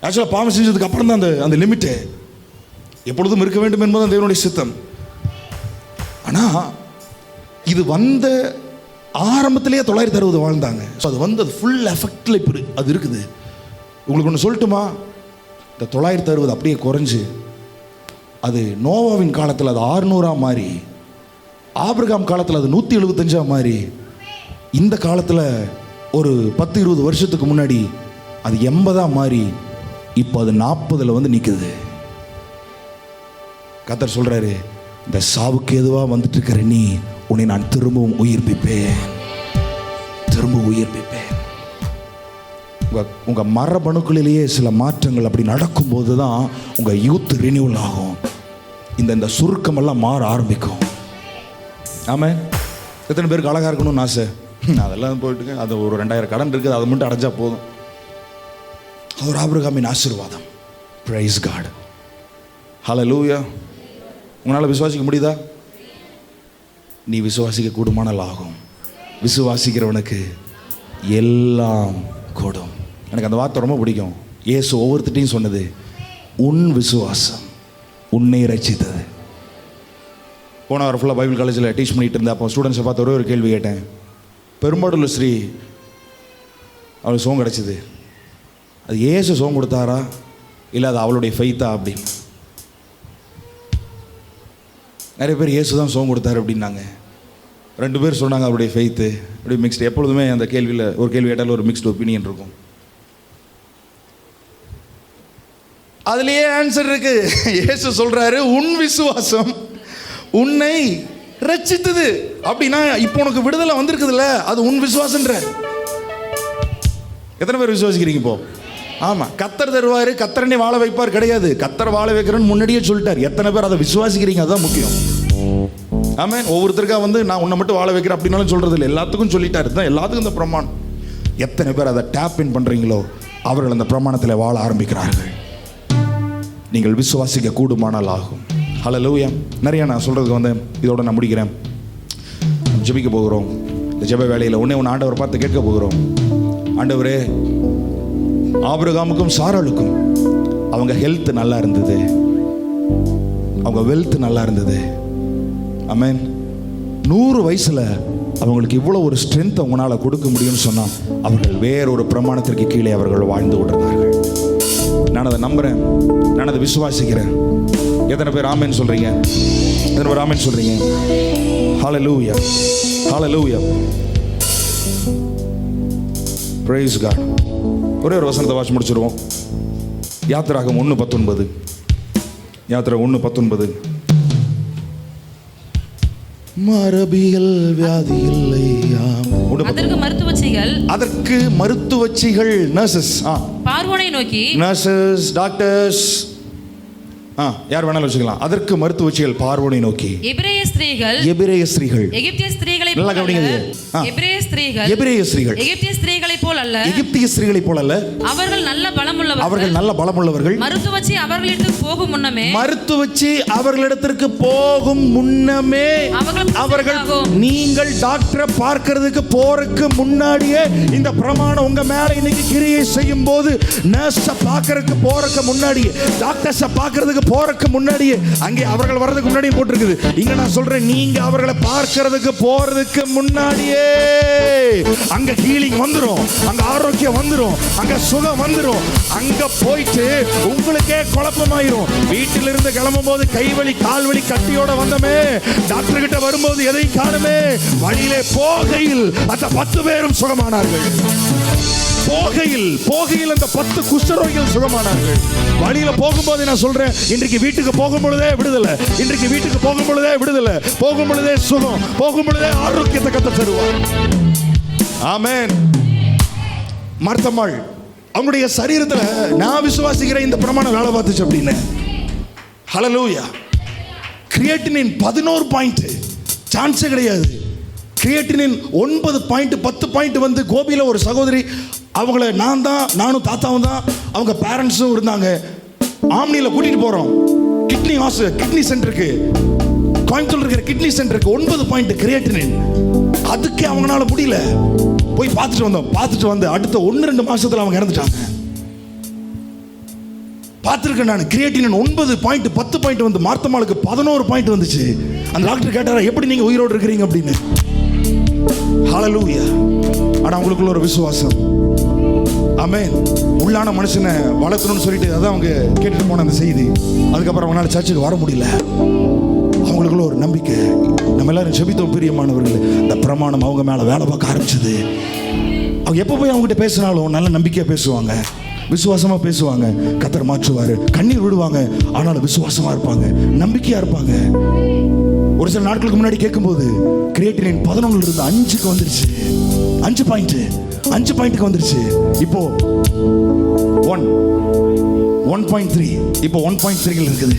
ஆக்சுவலாக பாவம் செஞ்சதுக்கு அப்புறம் தான் அந்த லிமிட்டு எப்பொழுதும் இருக்க வேண்டும் என்பதுதான் தேவனுடைய சித்தம். ஆனால் இது வந்த ஆரம்பத்திலேயே 960 வாழ்ந்தாங்க. ஸோ அது வந்து அது ஃபுல் எஃபெக்டில் இப்படி அது இருக்குது. உங்களுக்கு ஒன்று சொல்லட்டுமா? இந்த 960 அப்படியே குறைஞ்சு அது நோவாவின் காலத்தில் அது 600 மாறி, ஆபிரகாம் காலத்தில் அது 175 மாறி, இந்த காலத்தில் ஒரு 10-20 வருஷத்துக்கு முன்னாடி அது 80 மாறி, இப்போ அது 40 வந்து நிற்குது. கர்த்தர் சொல்றாரு, இந்த சாவுக்கு எதுவாக வந்துட்டு இருக்கிற நீ, உன்னை நான் திரும்பவும் உயிர்ப்பிப்பேன். உங்கள் மரபணுக்களிலேயே சில மாற்றங்கள் அப்படி நடக்கும்போது தான் உங்கள் யூத் ரினியூவல் ஆகும். இந்த சுருக்கமெல்லாம் மாற ஆரம்பிக்கும். ஆமாம். எத்தனை பேருக்கு அழகாக இருக்கணும்னு ஆசை? அதெல்லாம் போயிட்டுங்க. அது ஒரு 2000 கடன் இருக்குது, அதை மட்டும் அடைஞ்சா போதும். அது ஒரு ஆபிரகாமின் ஆசீர்வாதம். Praise God. ஹல்லேலூயா. உங்களால் விசுவாசிக்க முடியுதா? நீ விசுவாசிக்க கூடுமானால் ஆகும். விசுவாசிக்கிறவனுக்கு எல்லாம் கூடும். எனக்கு அந்த வார்த்தை ரொம்ப பிடிக்கும். இயேசு ஒவ்வொருத்திட்டையும் சொன்னது, உன் விசுவாசம் உன்னை ரட்சித்தது. போன வாரம் ஃபுல்லாக பைபிள் காலேஜில் டீச் பண்ணிகிட்டு இருந்தேன். அப்போ ஸ்டூடெண்ட்ஸை பார்த்து ஒரே ஒரு கேள்வி கேட்டேன். பெரும்பாடுள்ள ஸ்ரீ அவளுக்கு சோகம் கிடச்சிது, அது இயேசு சோகம் கொடுத்தாரா இல்லை அது அவளுடைய ஃபெய்த்தா அப்படின்னு. நிறைய பேர் இயேசு தான் சுகம் கொடுத்தாரு அப்படின்னாங்க. 2 பேர் சொன்னாங்க அவருடைய ஃபெய்த்து அப்படியே மிக்ஸ்டு. எப்பொழுதுமே அந்த கேள்வியில் ஒரு கேள்வி கேட்டாலும் ஒரு மிக்ஸ்டு ஒப்பீனியன் இருக்கும். அதுலேயே ஆன்சர் இருக்கு. இயேசு சொல்றாரு, உன் விசுவாசம் உன்னை ரட்சித்தது. அப்படின்னா இப்போ உனக்கு விடுதலை வந்திருக்குதுல்ல, அது உன் விசுவாசன்ற. எத்தனை பேர் விசுவாசிக்கிறீங்க இப்போ? ஆமாம், கத்தர் தருவார், கத்தரனை வாழ வைப்பார் கிடையாது. கத்தர் வாழ வைக்கிறேன்னு முன்னாடியே சொல்லிட்டார். எத்தனை பேர் அதை விசுவாசிக்கிறீங்க? அதுதான் முக்கியம். ஆமாம், ஒவ்வொருத்தருக்கா நான் உன்னை மட்டும் வாழ வைக்கிறேன் அப்படின்னாலும் சொல்கிறது இல்லை, எல்லாத்துக்கும் சொல்லிட்டாரு. தான் எல்லாத்துக்கும் இந்த பிரமாணம். எத்தனை பேர் அதை டேப் இன் பண்ணுறீங்களோ அவர்கள் அந்த பிரமாணத்தில் வாழ ஆரம்பிக்கிறார்கள். நீங்கள் விசுவாசிக்க கூடுமானால் ஆகும். ஹல்லேலூயா. நிறைய நான் சொல்கிறதுக்கு இதோட நான் முடிக்கிறேன். ஜெபிக்க போகிறோம். இந்த ஜெப வேலையில் ஒன்று ஆண்டவரை பார்த்து கேட்க போகிறோம். ஆண்டவரே, ஆபிரகாமுக்கும் சாராளுக்கும் அவங்க ஹெல்த் நல்லா இருந்தது, அவங்க வெல்த் நல்லா இருந்தது. ஆமென். 100 வயசில் அவங்களுக்கு இவ்வளோ ஒரு ஸ்ட்ரென்த் அவங்களால கொடுக்க முடியும்னு சொன்னால் அவர்கள் வேறொரு பிரமாணத்திற்கு கீழே அவர்கள் வாழ்ந்து கொண்டிருந்தார்கள். நான் அதை நம்புகிறேன், நான் அதை விசுவாசிக்கிறேன். எத்தனை பேர் ஆமென் சொல்கிறீங்க? எத்தனை பேர் ஆமென் சொல்கிறீங்க? ஹல்லேலூயா, ஹல்லேலூயா, பிரைஸ் காட். ஒரே ஒரு வசனத்தை வாசி முடிச்சிருவோம். யாத்திராகம் 1:19. யாத்திராகம் 1:19. மரபியல் வியாதி இல்லை, அதற்கு மருத்துவச்சிகள், அதற்கு மருத்துவச்சிகள், நர்சஸ், பார்வோனை நோக்கி, நர்சஸ், டாக்டர்ஸ், யார் வேணாலும் வச்சுக்கலாம். அதற்கு மருத்துவச்சிகள் பார்வோனை நோக்கி, எபிரேய ஸ்திரீகள், எபிரேய ஸ்திரீகள், எகிப்திய ஸ்திரீகளை நல்லா கவனிங்க. எபிரேய ஸ்திரீகள், எபிரேய ஸ்திரீகள் எகிப்திய ஸ்திரீகளை போல் அல்ல, எகிப்திய ஸ்திரீகளை போல் அல்ல, அவர்கள் நல்ல பலமுள்ளவர்கள். மருத்துவச்சி அவர்களிடத்துக்கு போகும் முன்னமே, மருத்துவச்சி அவர்களிடத்திற்கு போகும் முன்னமே அவர்கள், நீங்கள் டாக்டரை பார்க்கிறதுக்கு போறதுக்கு முன்னாடியே இந்த பிரமாணம் உங்க மேல இன்னைக்கு கிரியை செய்யும் போது, நர்ஸை பார்க்கறதுக்கு போறதுக்கு முன்னாடியே, டாக்டர்ஸை பார்க்கறதுக்கு போறதுக்கு முன்னாடியே, அங்கே அவர்கள் வர்றதுக்கு முன்னாடியே போட்டிருக்குது. இங்க நான் சொல்றேன், நீங்க அவர்களை பார்க்கிறதுக்கு போறதுக்கு முன்னாடியே அங்க ஹீலிங் வந்துரும், அங்க ஆரோக்கியம் வந்துரும், அங்க சுகம் வந்துரும். அங்க போயிட்டு உங்களுக்கே குழப்பமாயிரும். வீட்டிலிருந்து கிளம்பும் போது கைவலி கால்வலி கட்டியோட வந்தமே, டாக்டர் கிட்ட வரும்போது எதையும் காணுமே. வழியிலே போகையில் அந்த 10 பேரும் சுகமானார்கள். போகையில் அந்த 10 குஷ்டரோகிகள் சுகமானார்கள். வழியில போகும்போது நான் சொல்றேன், இன்றைக்கு வீட்டுக்கு போகும் பொழுதே விடுதலை, இன்றைக்கு வீட்டுக்கு போகும் பொழுதே விடுதலை, போகும் பொழுதே சுகம், போகும் பொழுதே ஆரோக்கியத்தை கத்த தருவார். ஆமென். மர்த்தமாள் அவங்களுடைய சரீரத்துல நான் விசுவாசிக்கிறேன் இந்த பிரமாணம் வேலை பார்த்துச்சு அப்படின்னு. ஹல்லேலூயா. கிரியேட்டினின் 11 பாயிண்ட், சான்ஸே கிடையாது. கிரியேட்டினின் 9 பாயிண்ட், 10 பாயிண்ட் கோபியில் ஒரு சகோதரி, அவங்கள நானும் தாத்தாவும் தான், அவங்க பேரண்ட்ஸும் இருந்தாங்க. ஆம்னியில் கூட்டிட்டு போறோம் கிட்னி சென்டருக்கு, கோயம்புத்தூர் இருக்கிற கிட்னி சென்டருக்கு. 9 பாயிண்ட் கிரியேட்டினின். அதுக்கே அவங்களால முடியல. போய் பார்த்துட்டு வந்து அடுத்த 1-2 மாசத்துல அவங்க இறந்துட்டாங்க. பார்த்துருக்கேன் நான். கிரியேட்டினின் 9 பாயிண்ட், 10 பாயிண்ட் மார்த்தமாளுக்கு 11 பாயிண்ட் வந்துச்சு. அந்த டாக்டர் கேட்டாரா, எப்படி நீங்க உயிரோடு இருக்கிறீங்க அப்படின்னு. ஹல்லேலூயா. ஆனா அவங்களுக்குள்ள ஒரு விசுவாசம். ஆமென். உள்ளான மனுஷனை வளர்த்தணும்னு சொல்லிட்டு அதான் அவங்க கேட்டுட்டு போன அந்த செய்தி. அதுக்கப்புறம் அவங்களால சர்ச்சுக்கு வர முடியல. அவங்களுக்குள்ள ஒரு நம்பிக்கை. நம்ம எல்லாரும் ஜெபித்தோம் பிரியமானவர்கள். இந்த பிரமாணம் அவங்க மேல வேலை பார்க்க ஆரம்பிச்சது. அவங்க எப்போ போய் அவங்ககிட்ட பேசினாலும் நல்ல நம்பிக்கையா பேசுவாங்க, விசுவாசமா பேசுவாங்க. கர்த்தர் மாற்றுவாரு. கண்ணீர் விடுவாங்க, ஆனாலும் விசுவாசமா இருப்பாங்க, நம்பிக்கையா இருப்பாங்க. ஒரு சில நாட்களுக்கு முன்னாடி கேட்கும்போது கிரியேட்டினின் 11 இருந்து 5க்கு வந்துருச்சு. 5 பாயிண்ட்க்கு வந்துருச்சு. இப்போ 1.3, இப்போ 1.3 இருக்குது.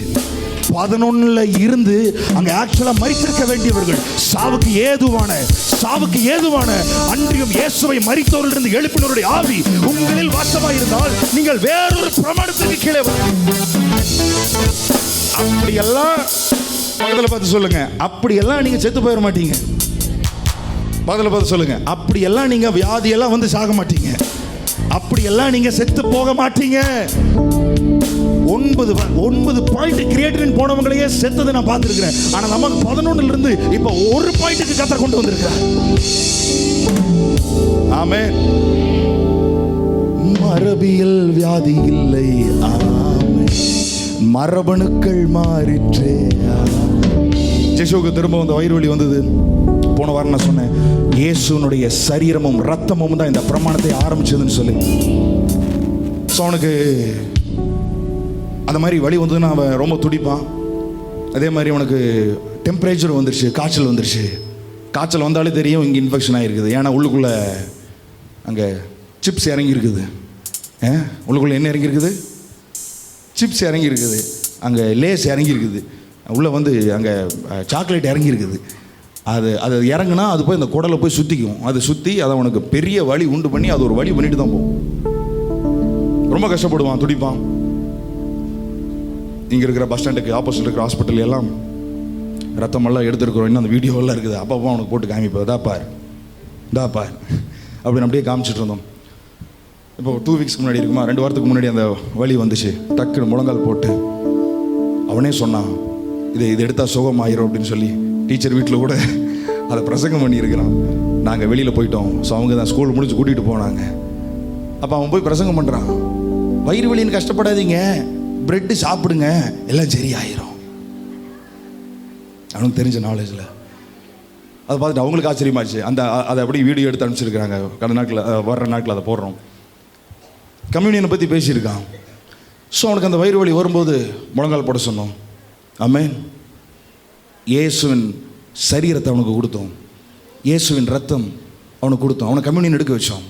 11ல இருந்து அங்க ஆக்சுவலா மரித்திருக்க வேண்டியவர்கள், சாவுக்கு ஏதுவான அன்றியும் இயேசுவை மரித்தோரிலிருந்து எழுப்பினவருடைய ஆவி உங்களில் வாசமாயிருந்தால் நீங்கள் வேறொரு பிரமாணத்துக்கு கீழே அப்படியெல்லாம் பக்கத்தில் பார்த்து சொல்லுங்க, அப்படியெல்லாம் நீங்க செத்து போயிட மாட்டீங்க. பக்கத்தில் பார்த்து சொல்லுங்க, அப்படியெல்லாம் நீங்க வியாதியெல்லாம் வந்து சாக மாட்டீங்க, அப்படியெல்லாம் நீங்க செத்து போக மாட்டீங்க. 9 பாயிண்ட் கிரியேட்டினின் போனவங்களையே செத்ததை நான் பார்த்துருக்கிறேன். ஆனா நமக்கு 11ல இருந்து இப்ப 1 பாயிண்ட்டுக்கு கர்த்தர் கொண்டு வந்திருக்கிறார். ஆமென். மரபியல் வியாதி இல்லை, ஆமென். மரபணுக்கள் மாறிற்றே, ஜெஷுவுக்கு திரும்ப அந்த வயிறு வலி வந்தது. போன வாரம் நான் சொன்னேன், இயேசுனுடைய சரீரமும் ரத்தமும் தான் இந்த பிரமாணத்தை ஆரம்பிச்சதுன்னு சொல்லி. ஸோ அவனுக்கு அந்த மாதிரி வலி வந்ததுன்னா அவன் ரொம்ப துடிப்பான். அதே மாதிரி அவனுக்கு டெம்பரேச்சர் வந்துருச்சு, காய்ச்சல் வந்துருச்சு. காய்ச்சல் வந்தாலே தெரியும் இங்கே இன்ஃபெக்ஷன் ஆகிருக்குது. ஏன்னா உள்ளுக்குள்ளே அங்கே சிப்ஸ் இறங்கியிருக்குது. உள்ளுக்குள்ளே என்ன இறங்கியிருக்குது? சிப்ஸ் இறங்கியிருக்குது. அங்கே லேஸ் இறங்கியிருக்குது. உள்ளே வந்து அங்கே சாக்லேட் இறங்கியிருக்குது. அது இறங்குனா அது போய் அந்த குடலை போய் சுற்றிக்கும். அது சுற்றி அதை அவனுக்கு பெரிய வலி உண்டு பண்ணி அது ஒரு வலி பண்ணிட்டு தான் போகும். ரொம்ப கஷ்டப்படுவான், துடிப்பான். இங்கே இருக்கிற பஸ் ஸ்டாண்டுக்கு ஆப்போசிட் இருக்கிற ஹாஸ்பிட்டல் எல்லாம் ரத்தமெல்லாம் எடுத்துருக்குறோம். இன்னும் அந்த வீடியோவெல்லாம் இருக்குது. அப்பப்போ அவனுக்கு போட்டு காமிப்போம், தாப்பார் அப்படின்னு அப்படியே காமிச்சிட்டு இருந்தோம். இப்போ 2 வீக்ஸ்க்கு முன்னாடி இருக்குமா, 2 வாரத்துக்கு முன்னாடி அந்த வலி வந்துச்சு. டக்குன்னு முழங்கால் போட்டு அவனே சொன்னான், இது எடுத்தால் சுகமாயிரும் அப்படின்னு சொல்லி. டீச்சர் வீட்டில் கூட அதை பிரசங்கம் பண்ணியிருக்கிறான். நாங்கள் வெளியில் போயிட்டோம். ஸோ அவங்க தான் ஸ்கூல் முடிச்சு கூட்டிகிட்டு போனாங்க. அப்போ அவன் போய் பிரசங்கம் பண்ணுறான், வயிறு வலின்னு கஷ்டப்படாதீங்க, பிரெட்டு சாப்பிடுங்க, எல்லாம் சரியாயிரும். அவனுக்கு தெரிஞ்ச நாலேஜில் அதை பார்த்துட்டு அவங்களுக்கு ஆச்சரியமாச்சு. அதை அப்படியே வீடியோ எடுத்து அனுப்பிச்சிருக்கிறாங்க. கடந்த நாட்களில் வர்ற நாட்களில் அதை போடுறோம். கம்யூனியனை பற்றி பேசியிருக்கான். ஸோ அவனுக்கு அந்த வயிறு வலி வரும்போது முழங்கால் போட சொன்னோம். ஆமென். இயேசுவின் சரீரத்தை அவனுக்கு கொடுத்தோம், இயேசுவின் ரத்தம் அவனுக்கு கொடுத்தோம். அவனை கம்யூனியன் எடுக்க வச்சோம்.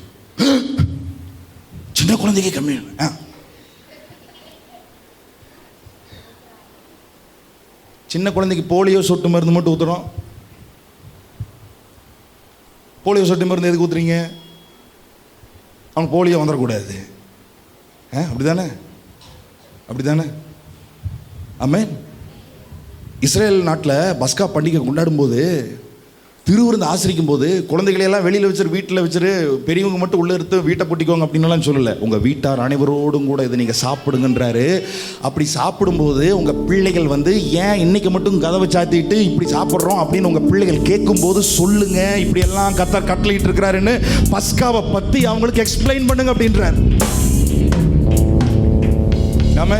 சின்ன குழந்தைக்கு கம்யூனியன். சின்ன குழந்தைக்கு போலியோ சொட்டு மருந்து மட்டும் ஊற்றுறோம். போலியோ சொட்டு மருந்து எதுக்கு ஊற்றுறீங்க? அவனுக்கு போலியோ வந்துடக்கூடாது. அப்படி தானே? ஆமென். இஸ்ரேல் நாட்டில் பஸ்கா பண்டிகை கொண்டாடும் போது, திருவிருந்து ஆசிரிக்கும் போது, குழந்தைகளையெல்லாம் வெளியில் வச்சுரு, வீட்டில் வச்சுரு, பெரியவங்க மட்டும் உள்ளே எடுத்து வீட்டை பூட்டிக்கோங்க அப்படின்லாம் சொல்லலை. உங்கள் வீட்டார் அனைவரோடும் கூட இதை நீங்கள் சாப்பிடுங்கன்றாரு. அப்படி சாப்பிடும்போது உங்கள் பிள்ளைகள் வந்து, ஏன் இன்னைக்கு மட்டும் கதவை சாத்திட்டு இப்படி சாப்பிட்றோம் அப்படின்னு உங்கள் பிள்ளைகள் கேட்கும்போது சொல்லுங்க, இப்படியெல்லாம் கத்தர் கட்டளையிட்டு இருக்கிறாருன்னு பஸ்காவை பற்றி அவங்களுக்கு எக்ஸ்பிளைன் பண்ணுங்க அப்படின்றார். நாம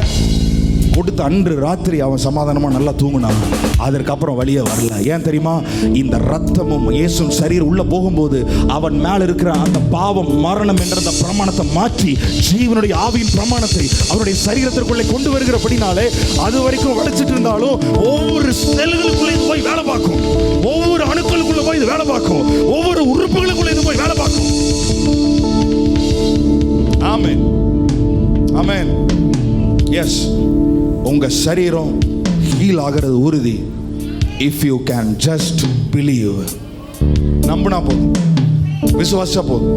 கொடுத்த அன்று ராத்திரி அவன் சமாதானமாக நல்லா தூங்கினான். அதற்கப்புறம் வழியே வரல. ஏன் தெரியுமா? இந்த ரத்தமும் இயேசுவின் சரீரம் உள்ள போகும்போது அவன் மேல இருக்கிற அந்த பாவம், மரணம் என்ற அந்த பிரமாணத்தை மாற்றி ஜீவனுடைய ஆவியின் பிரமாணத்தை அவருடைய சரீரத்திற்குள்ளே கொண்டு வருகிறபடினாலே அது வரைக்கும் வளைச்சிட்டு இருந்தாலும் ஒவ்வொரு செல்களுக்குள்ளே இது போய் வேலை பார்க்கும், ஒவ்வொரு அணுக்களுக்குள்ள போய் இது வேலை பார்க்கும், ஒவ்வொரு உறுப்புகளுக்குள்ள இது போய் வேலை பார்க்கும். ஆமென், ஆமென். எஸ், உங்க சரீரம் ஹீல் ஆகிறது உறுதி. If you can just believe. நம்பினா போதும், விசுவாசா போதும்.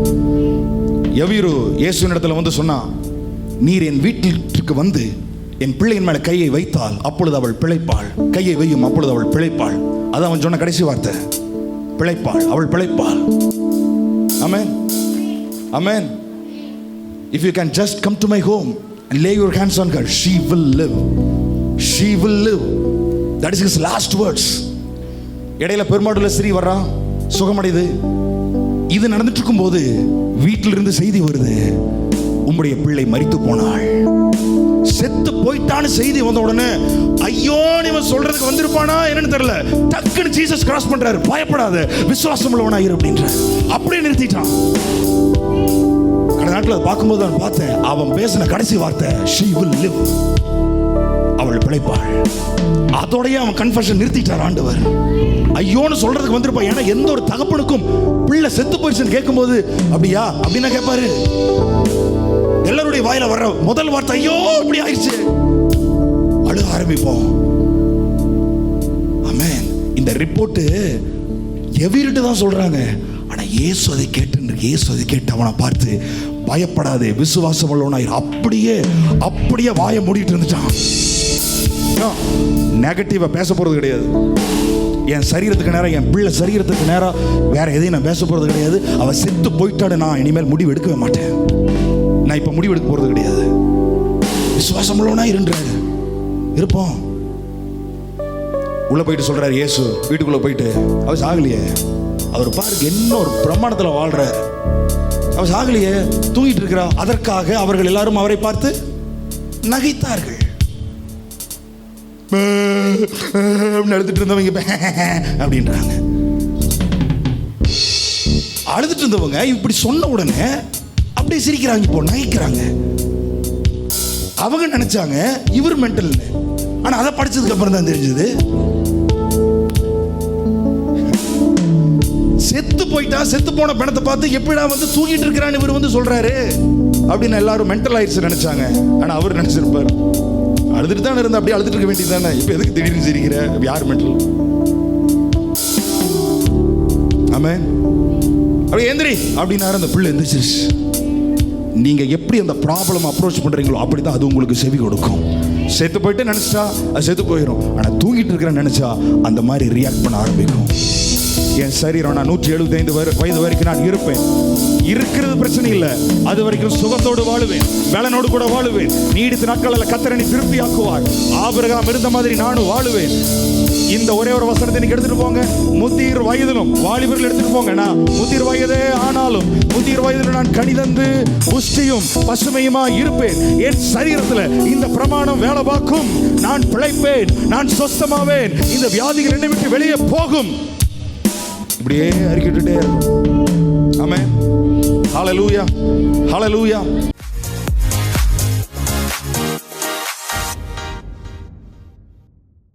எவீரு இயேசுவின் இடத்துல வந்து சொன்னா, நீர் என் வீட்டிற்கு வந்து என் பிள்ளையின் மேல கையை வைத்தால் அப்பொழுது அவள் பிழைப்பாள், கையை வையும் அப்பொழுது அவள் பிழைப்பாள். அதான் அவன் சொன்ன கடைசி வார்த்தை, பிழைப்பாள், அவள் பிழைப்பாள். ஆமென், ஆமென். If you can just come to my home and lay your hands on her, she will live. She will live. That is his last words. இடையில பெருமாடுல ஸ்ரீ வர்றா, சுகமடையுது. இது நடந்துட்டு இருக்கும் போது வீட்டிலிருந்து செய்தி வருது, உம்முடைய பிள்ளை மரித்து போனாள், செத்து போயிட்டான்னு செய்தி வந்த உடனே, ஐயோ இவன் சொல்றதுக்கு வந்திருப்பானா என்னன்னு தெரியல, டக்குன்னு ஜீசஸ் கிராஸ் பண்றாரு. பயப்படாத, விசுவாசம் உள்ளவனாயிரு அப்படின்ற. அப்படியே நிறுத்திட்டான். நாட்டில் பார்க்கும்போது நான் பார்த்தேன், அவன் பேசின கடைசி வார்த்தை she will live, அவள் பிழைப்பாள். அதோடய அவன் கன்ஃபெஷன் நிறுத்திட்டார் ஆண்டவர். ஐயோன்னு சொல்றதுக்கு வந்திருப்பான். ஏன்னா எந்த ஒரு தகப்பனுக்கும் பிள்ளை செத்து போயிடுச்சுன்னு கேட்கும்போது அப்படியா அப்படின்னா கேட்பாரு. எல்லாருடைய வாயில வர்ற முதல் வார்த்தை ஐயோ இப்படி ஆயிடுச்சு, அழுக ஆரம்பிப்போம். ஆமென். இந்த ரிப்போர்ட் எவீருட்டு தான் சொல்றாங்க. ஆனா இயேசு அதை கேட்டு அவனை பார்த்து, பயப்படாதே, விசுவாசம் உள்ளவனாயிரு. அப்படியே வாயை மூடிட்டு இருந்துட்டான். நெகட்டிவா பேச போறது கிடையாது. என் சரீரத்துக்கு நேரம், என் பிள்ளை சரீரத்துக்கு நேரம் வேற எதையும் நான் பேச போறது கிடையாது. அவன் செத்து போயிட்டான்னு நான் இனிமேல் முடிவு எடுக்கவே மாட்டேன். நான் இப்ப முடிவு எடுக்க போறது கிடையாது. விசுவாசம் உள்ளவனா இருப்போம். உள்ள போயிட்டு சொல்றாரு இயேசு, வீட்டுக்குள்ள போயிட்டு, அவர் சாகலையே, அவர் பாருங்க என்ன ஒரு பிரமாணத்துல வாழ்றாரு, அவர் சாகலையே, தூங்கிட்டு இருக்கிறா. அதற்காக அவர்கள் எல்லாரும் அவரை பார்த்து நகைத்தார்கள். அப்படின்னு அழுதுட்டு இருந்தவங்க இப்ப அப்படின்றாங்க. அழுதுட்டு இருந்தவங்க இப்படி சொன்ன உடனே அப்படியே சிரிக்கிறாங்க, இப்போ நகைக்கிறாங்க. அவங்க நினைச்சாங்க இவர் மென்டல்னு. ஆனா அதை படிச்சதுக்கு அப்புறம் தான் தெரிஞ்சது செத்து போயிட்டா, செத்து போன பிணத்தை பார்த்து எப்படிடா வந்து தூங்கிட்டு இருக்கிறான்னு இவர் வந்து சொல்றாரு அப்படின்னு எல்லாரும் மென்டல் ஆயிடுச்சு நினைச்சாங்க. ஆனா அவர் நினைச்சிருப்பார் அழுதுட்டு தான் இருந்தா, அப்படியே அழுதுட்டு இருக்க வேண்டியது தானே, இப்ப எதுக்கு திடீர்னு சிரிக்கிற, யார் மென்டல்? ஆமென். அப்படியே எந்திரி அப்படின்னாரு. அந்த பிள்ளை எந்திரிச்சிருச்சு. நீங்க எப்படி அந்த ப்ராப்ளம் அப்ரோச் பண்றீங்களோ அப்படிதான் அது உங்களுக்கு செவி கொடுக்கும். செத்து போயிட்டு நினைச்சா அது செத்து போயிடும். ஆனா தூங்கிட்டு இருக்கிறேன்னு நினைச்சா அந்த மாதிரி ரியாக்ட் பண்ண ஆரம்பிக்கும். என் சரீரம் நான் 175 வயது வரைக்கும் நான் இருப்பேன். இருக்கிறது பிரச்சனை இல்லை, அது வரைக்கும் சுகத்தோடு வாழுவேன், பலனோடு கூட வாழுவேன். நீடித்த நாட்களில் கர்த்தர் என்னை திருப்தி ஆக்குவார். ஆபிரகாம் இருந்த மாதிரி நானும் வாழுவேன். இந்த ஒரே ஒரு வசனத்தை நீங்க எடுத்துட்டு போங்க. முதிர் வயதிலும் வாலிபர்கள் எடுத்துட்டு போங்க. நான் முதிர் வயதே ஆனாலும் முதிர் வயதிலும் நான் கனிதந்து புஷ்டியும் பசுமையுமா இருப்பேன். என் சரீரத்தில் இந்த பிரமாணம் வேலை பார்க்கும். நான் பிழைப்பேன், நான் சொஸ்தமாவேன், இந்த வியாதிகள் என்னை விட்டு வெளியே போகும். இப்படியே அறிக்கிட்டுட்டே இருக்கும். ஆமென். ஹல்லேலூயா, ஹல்லேலூயா.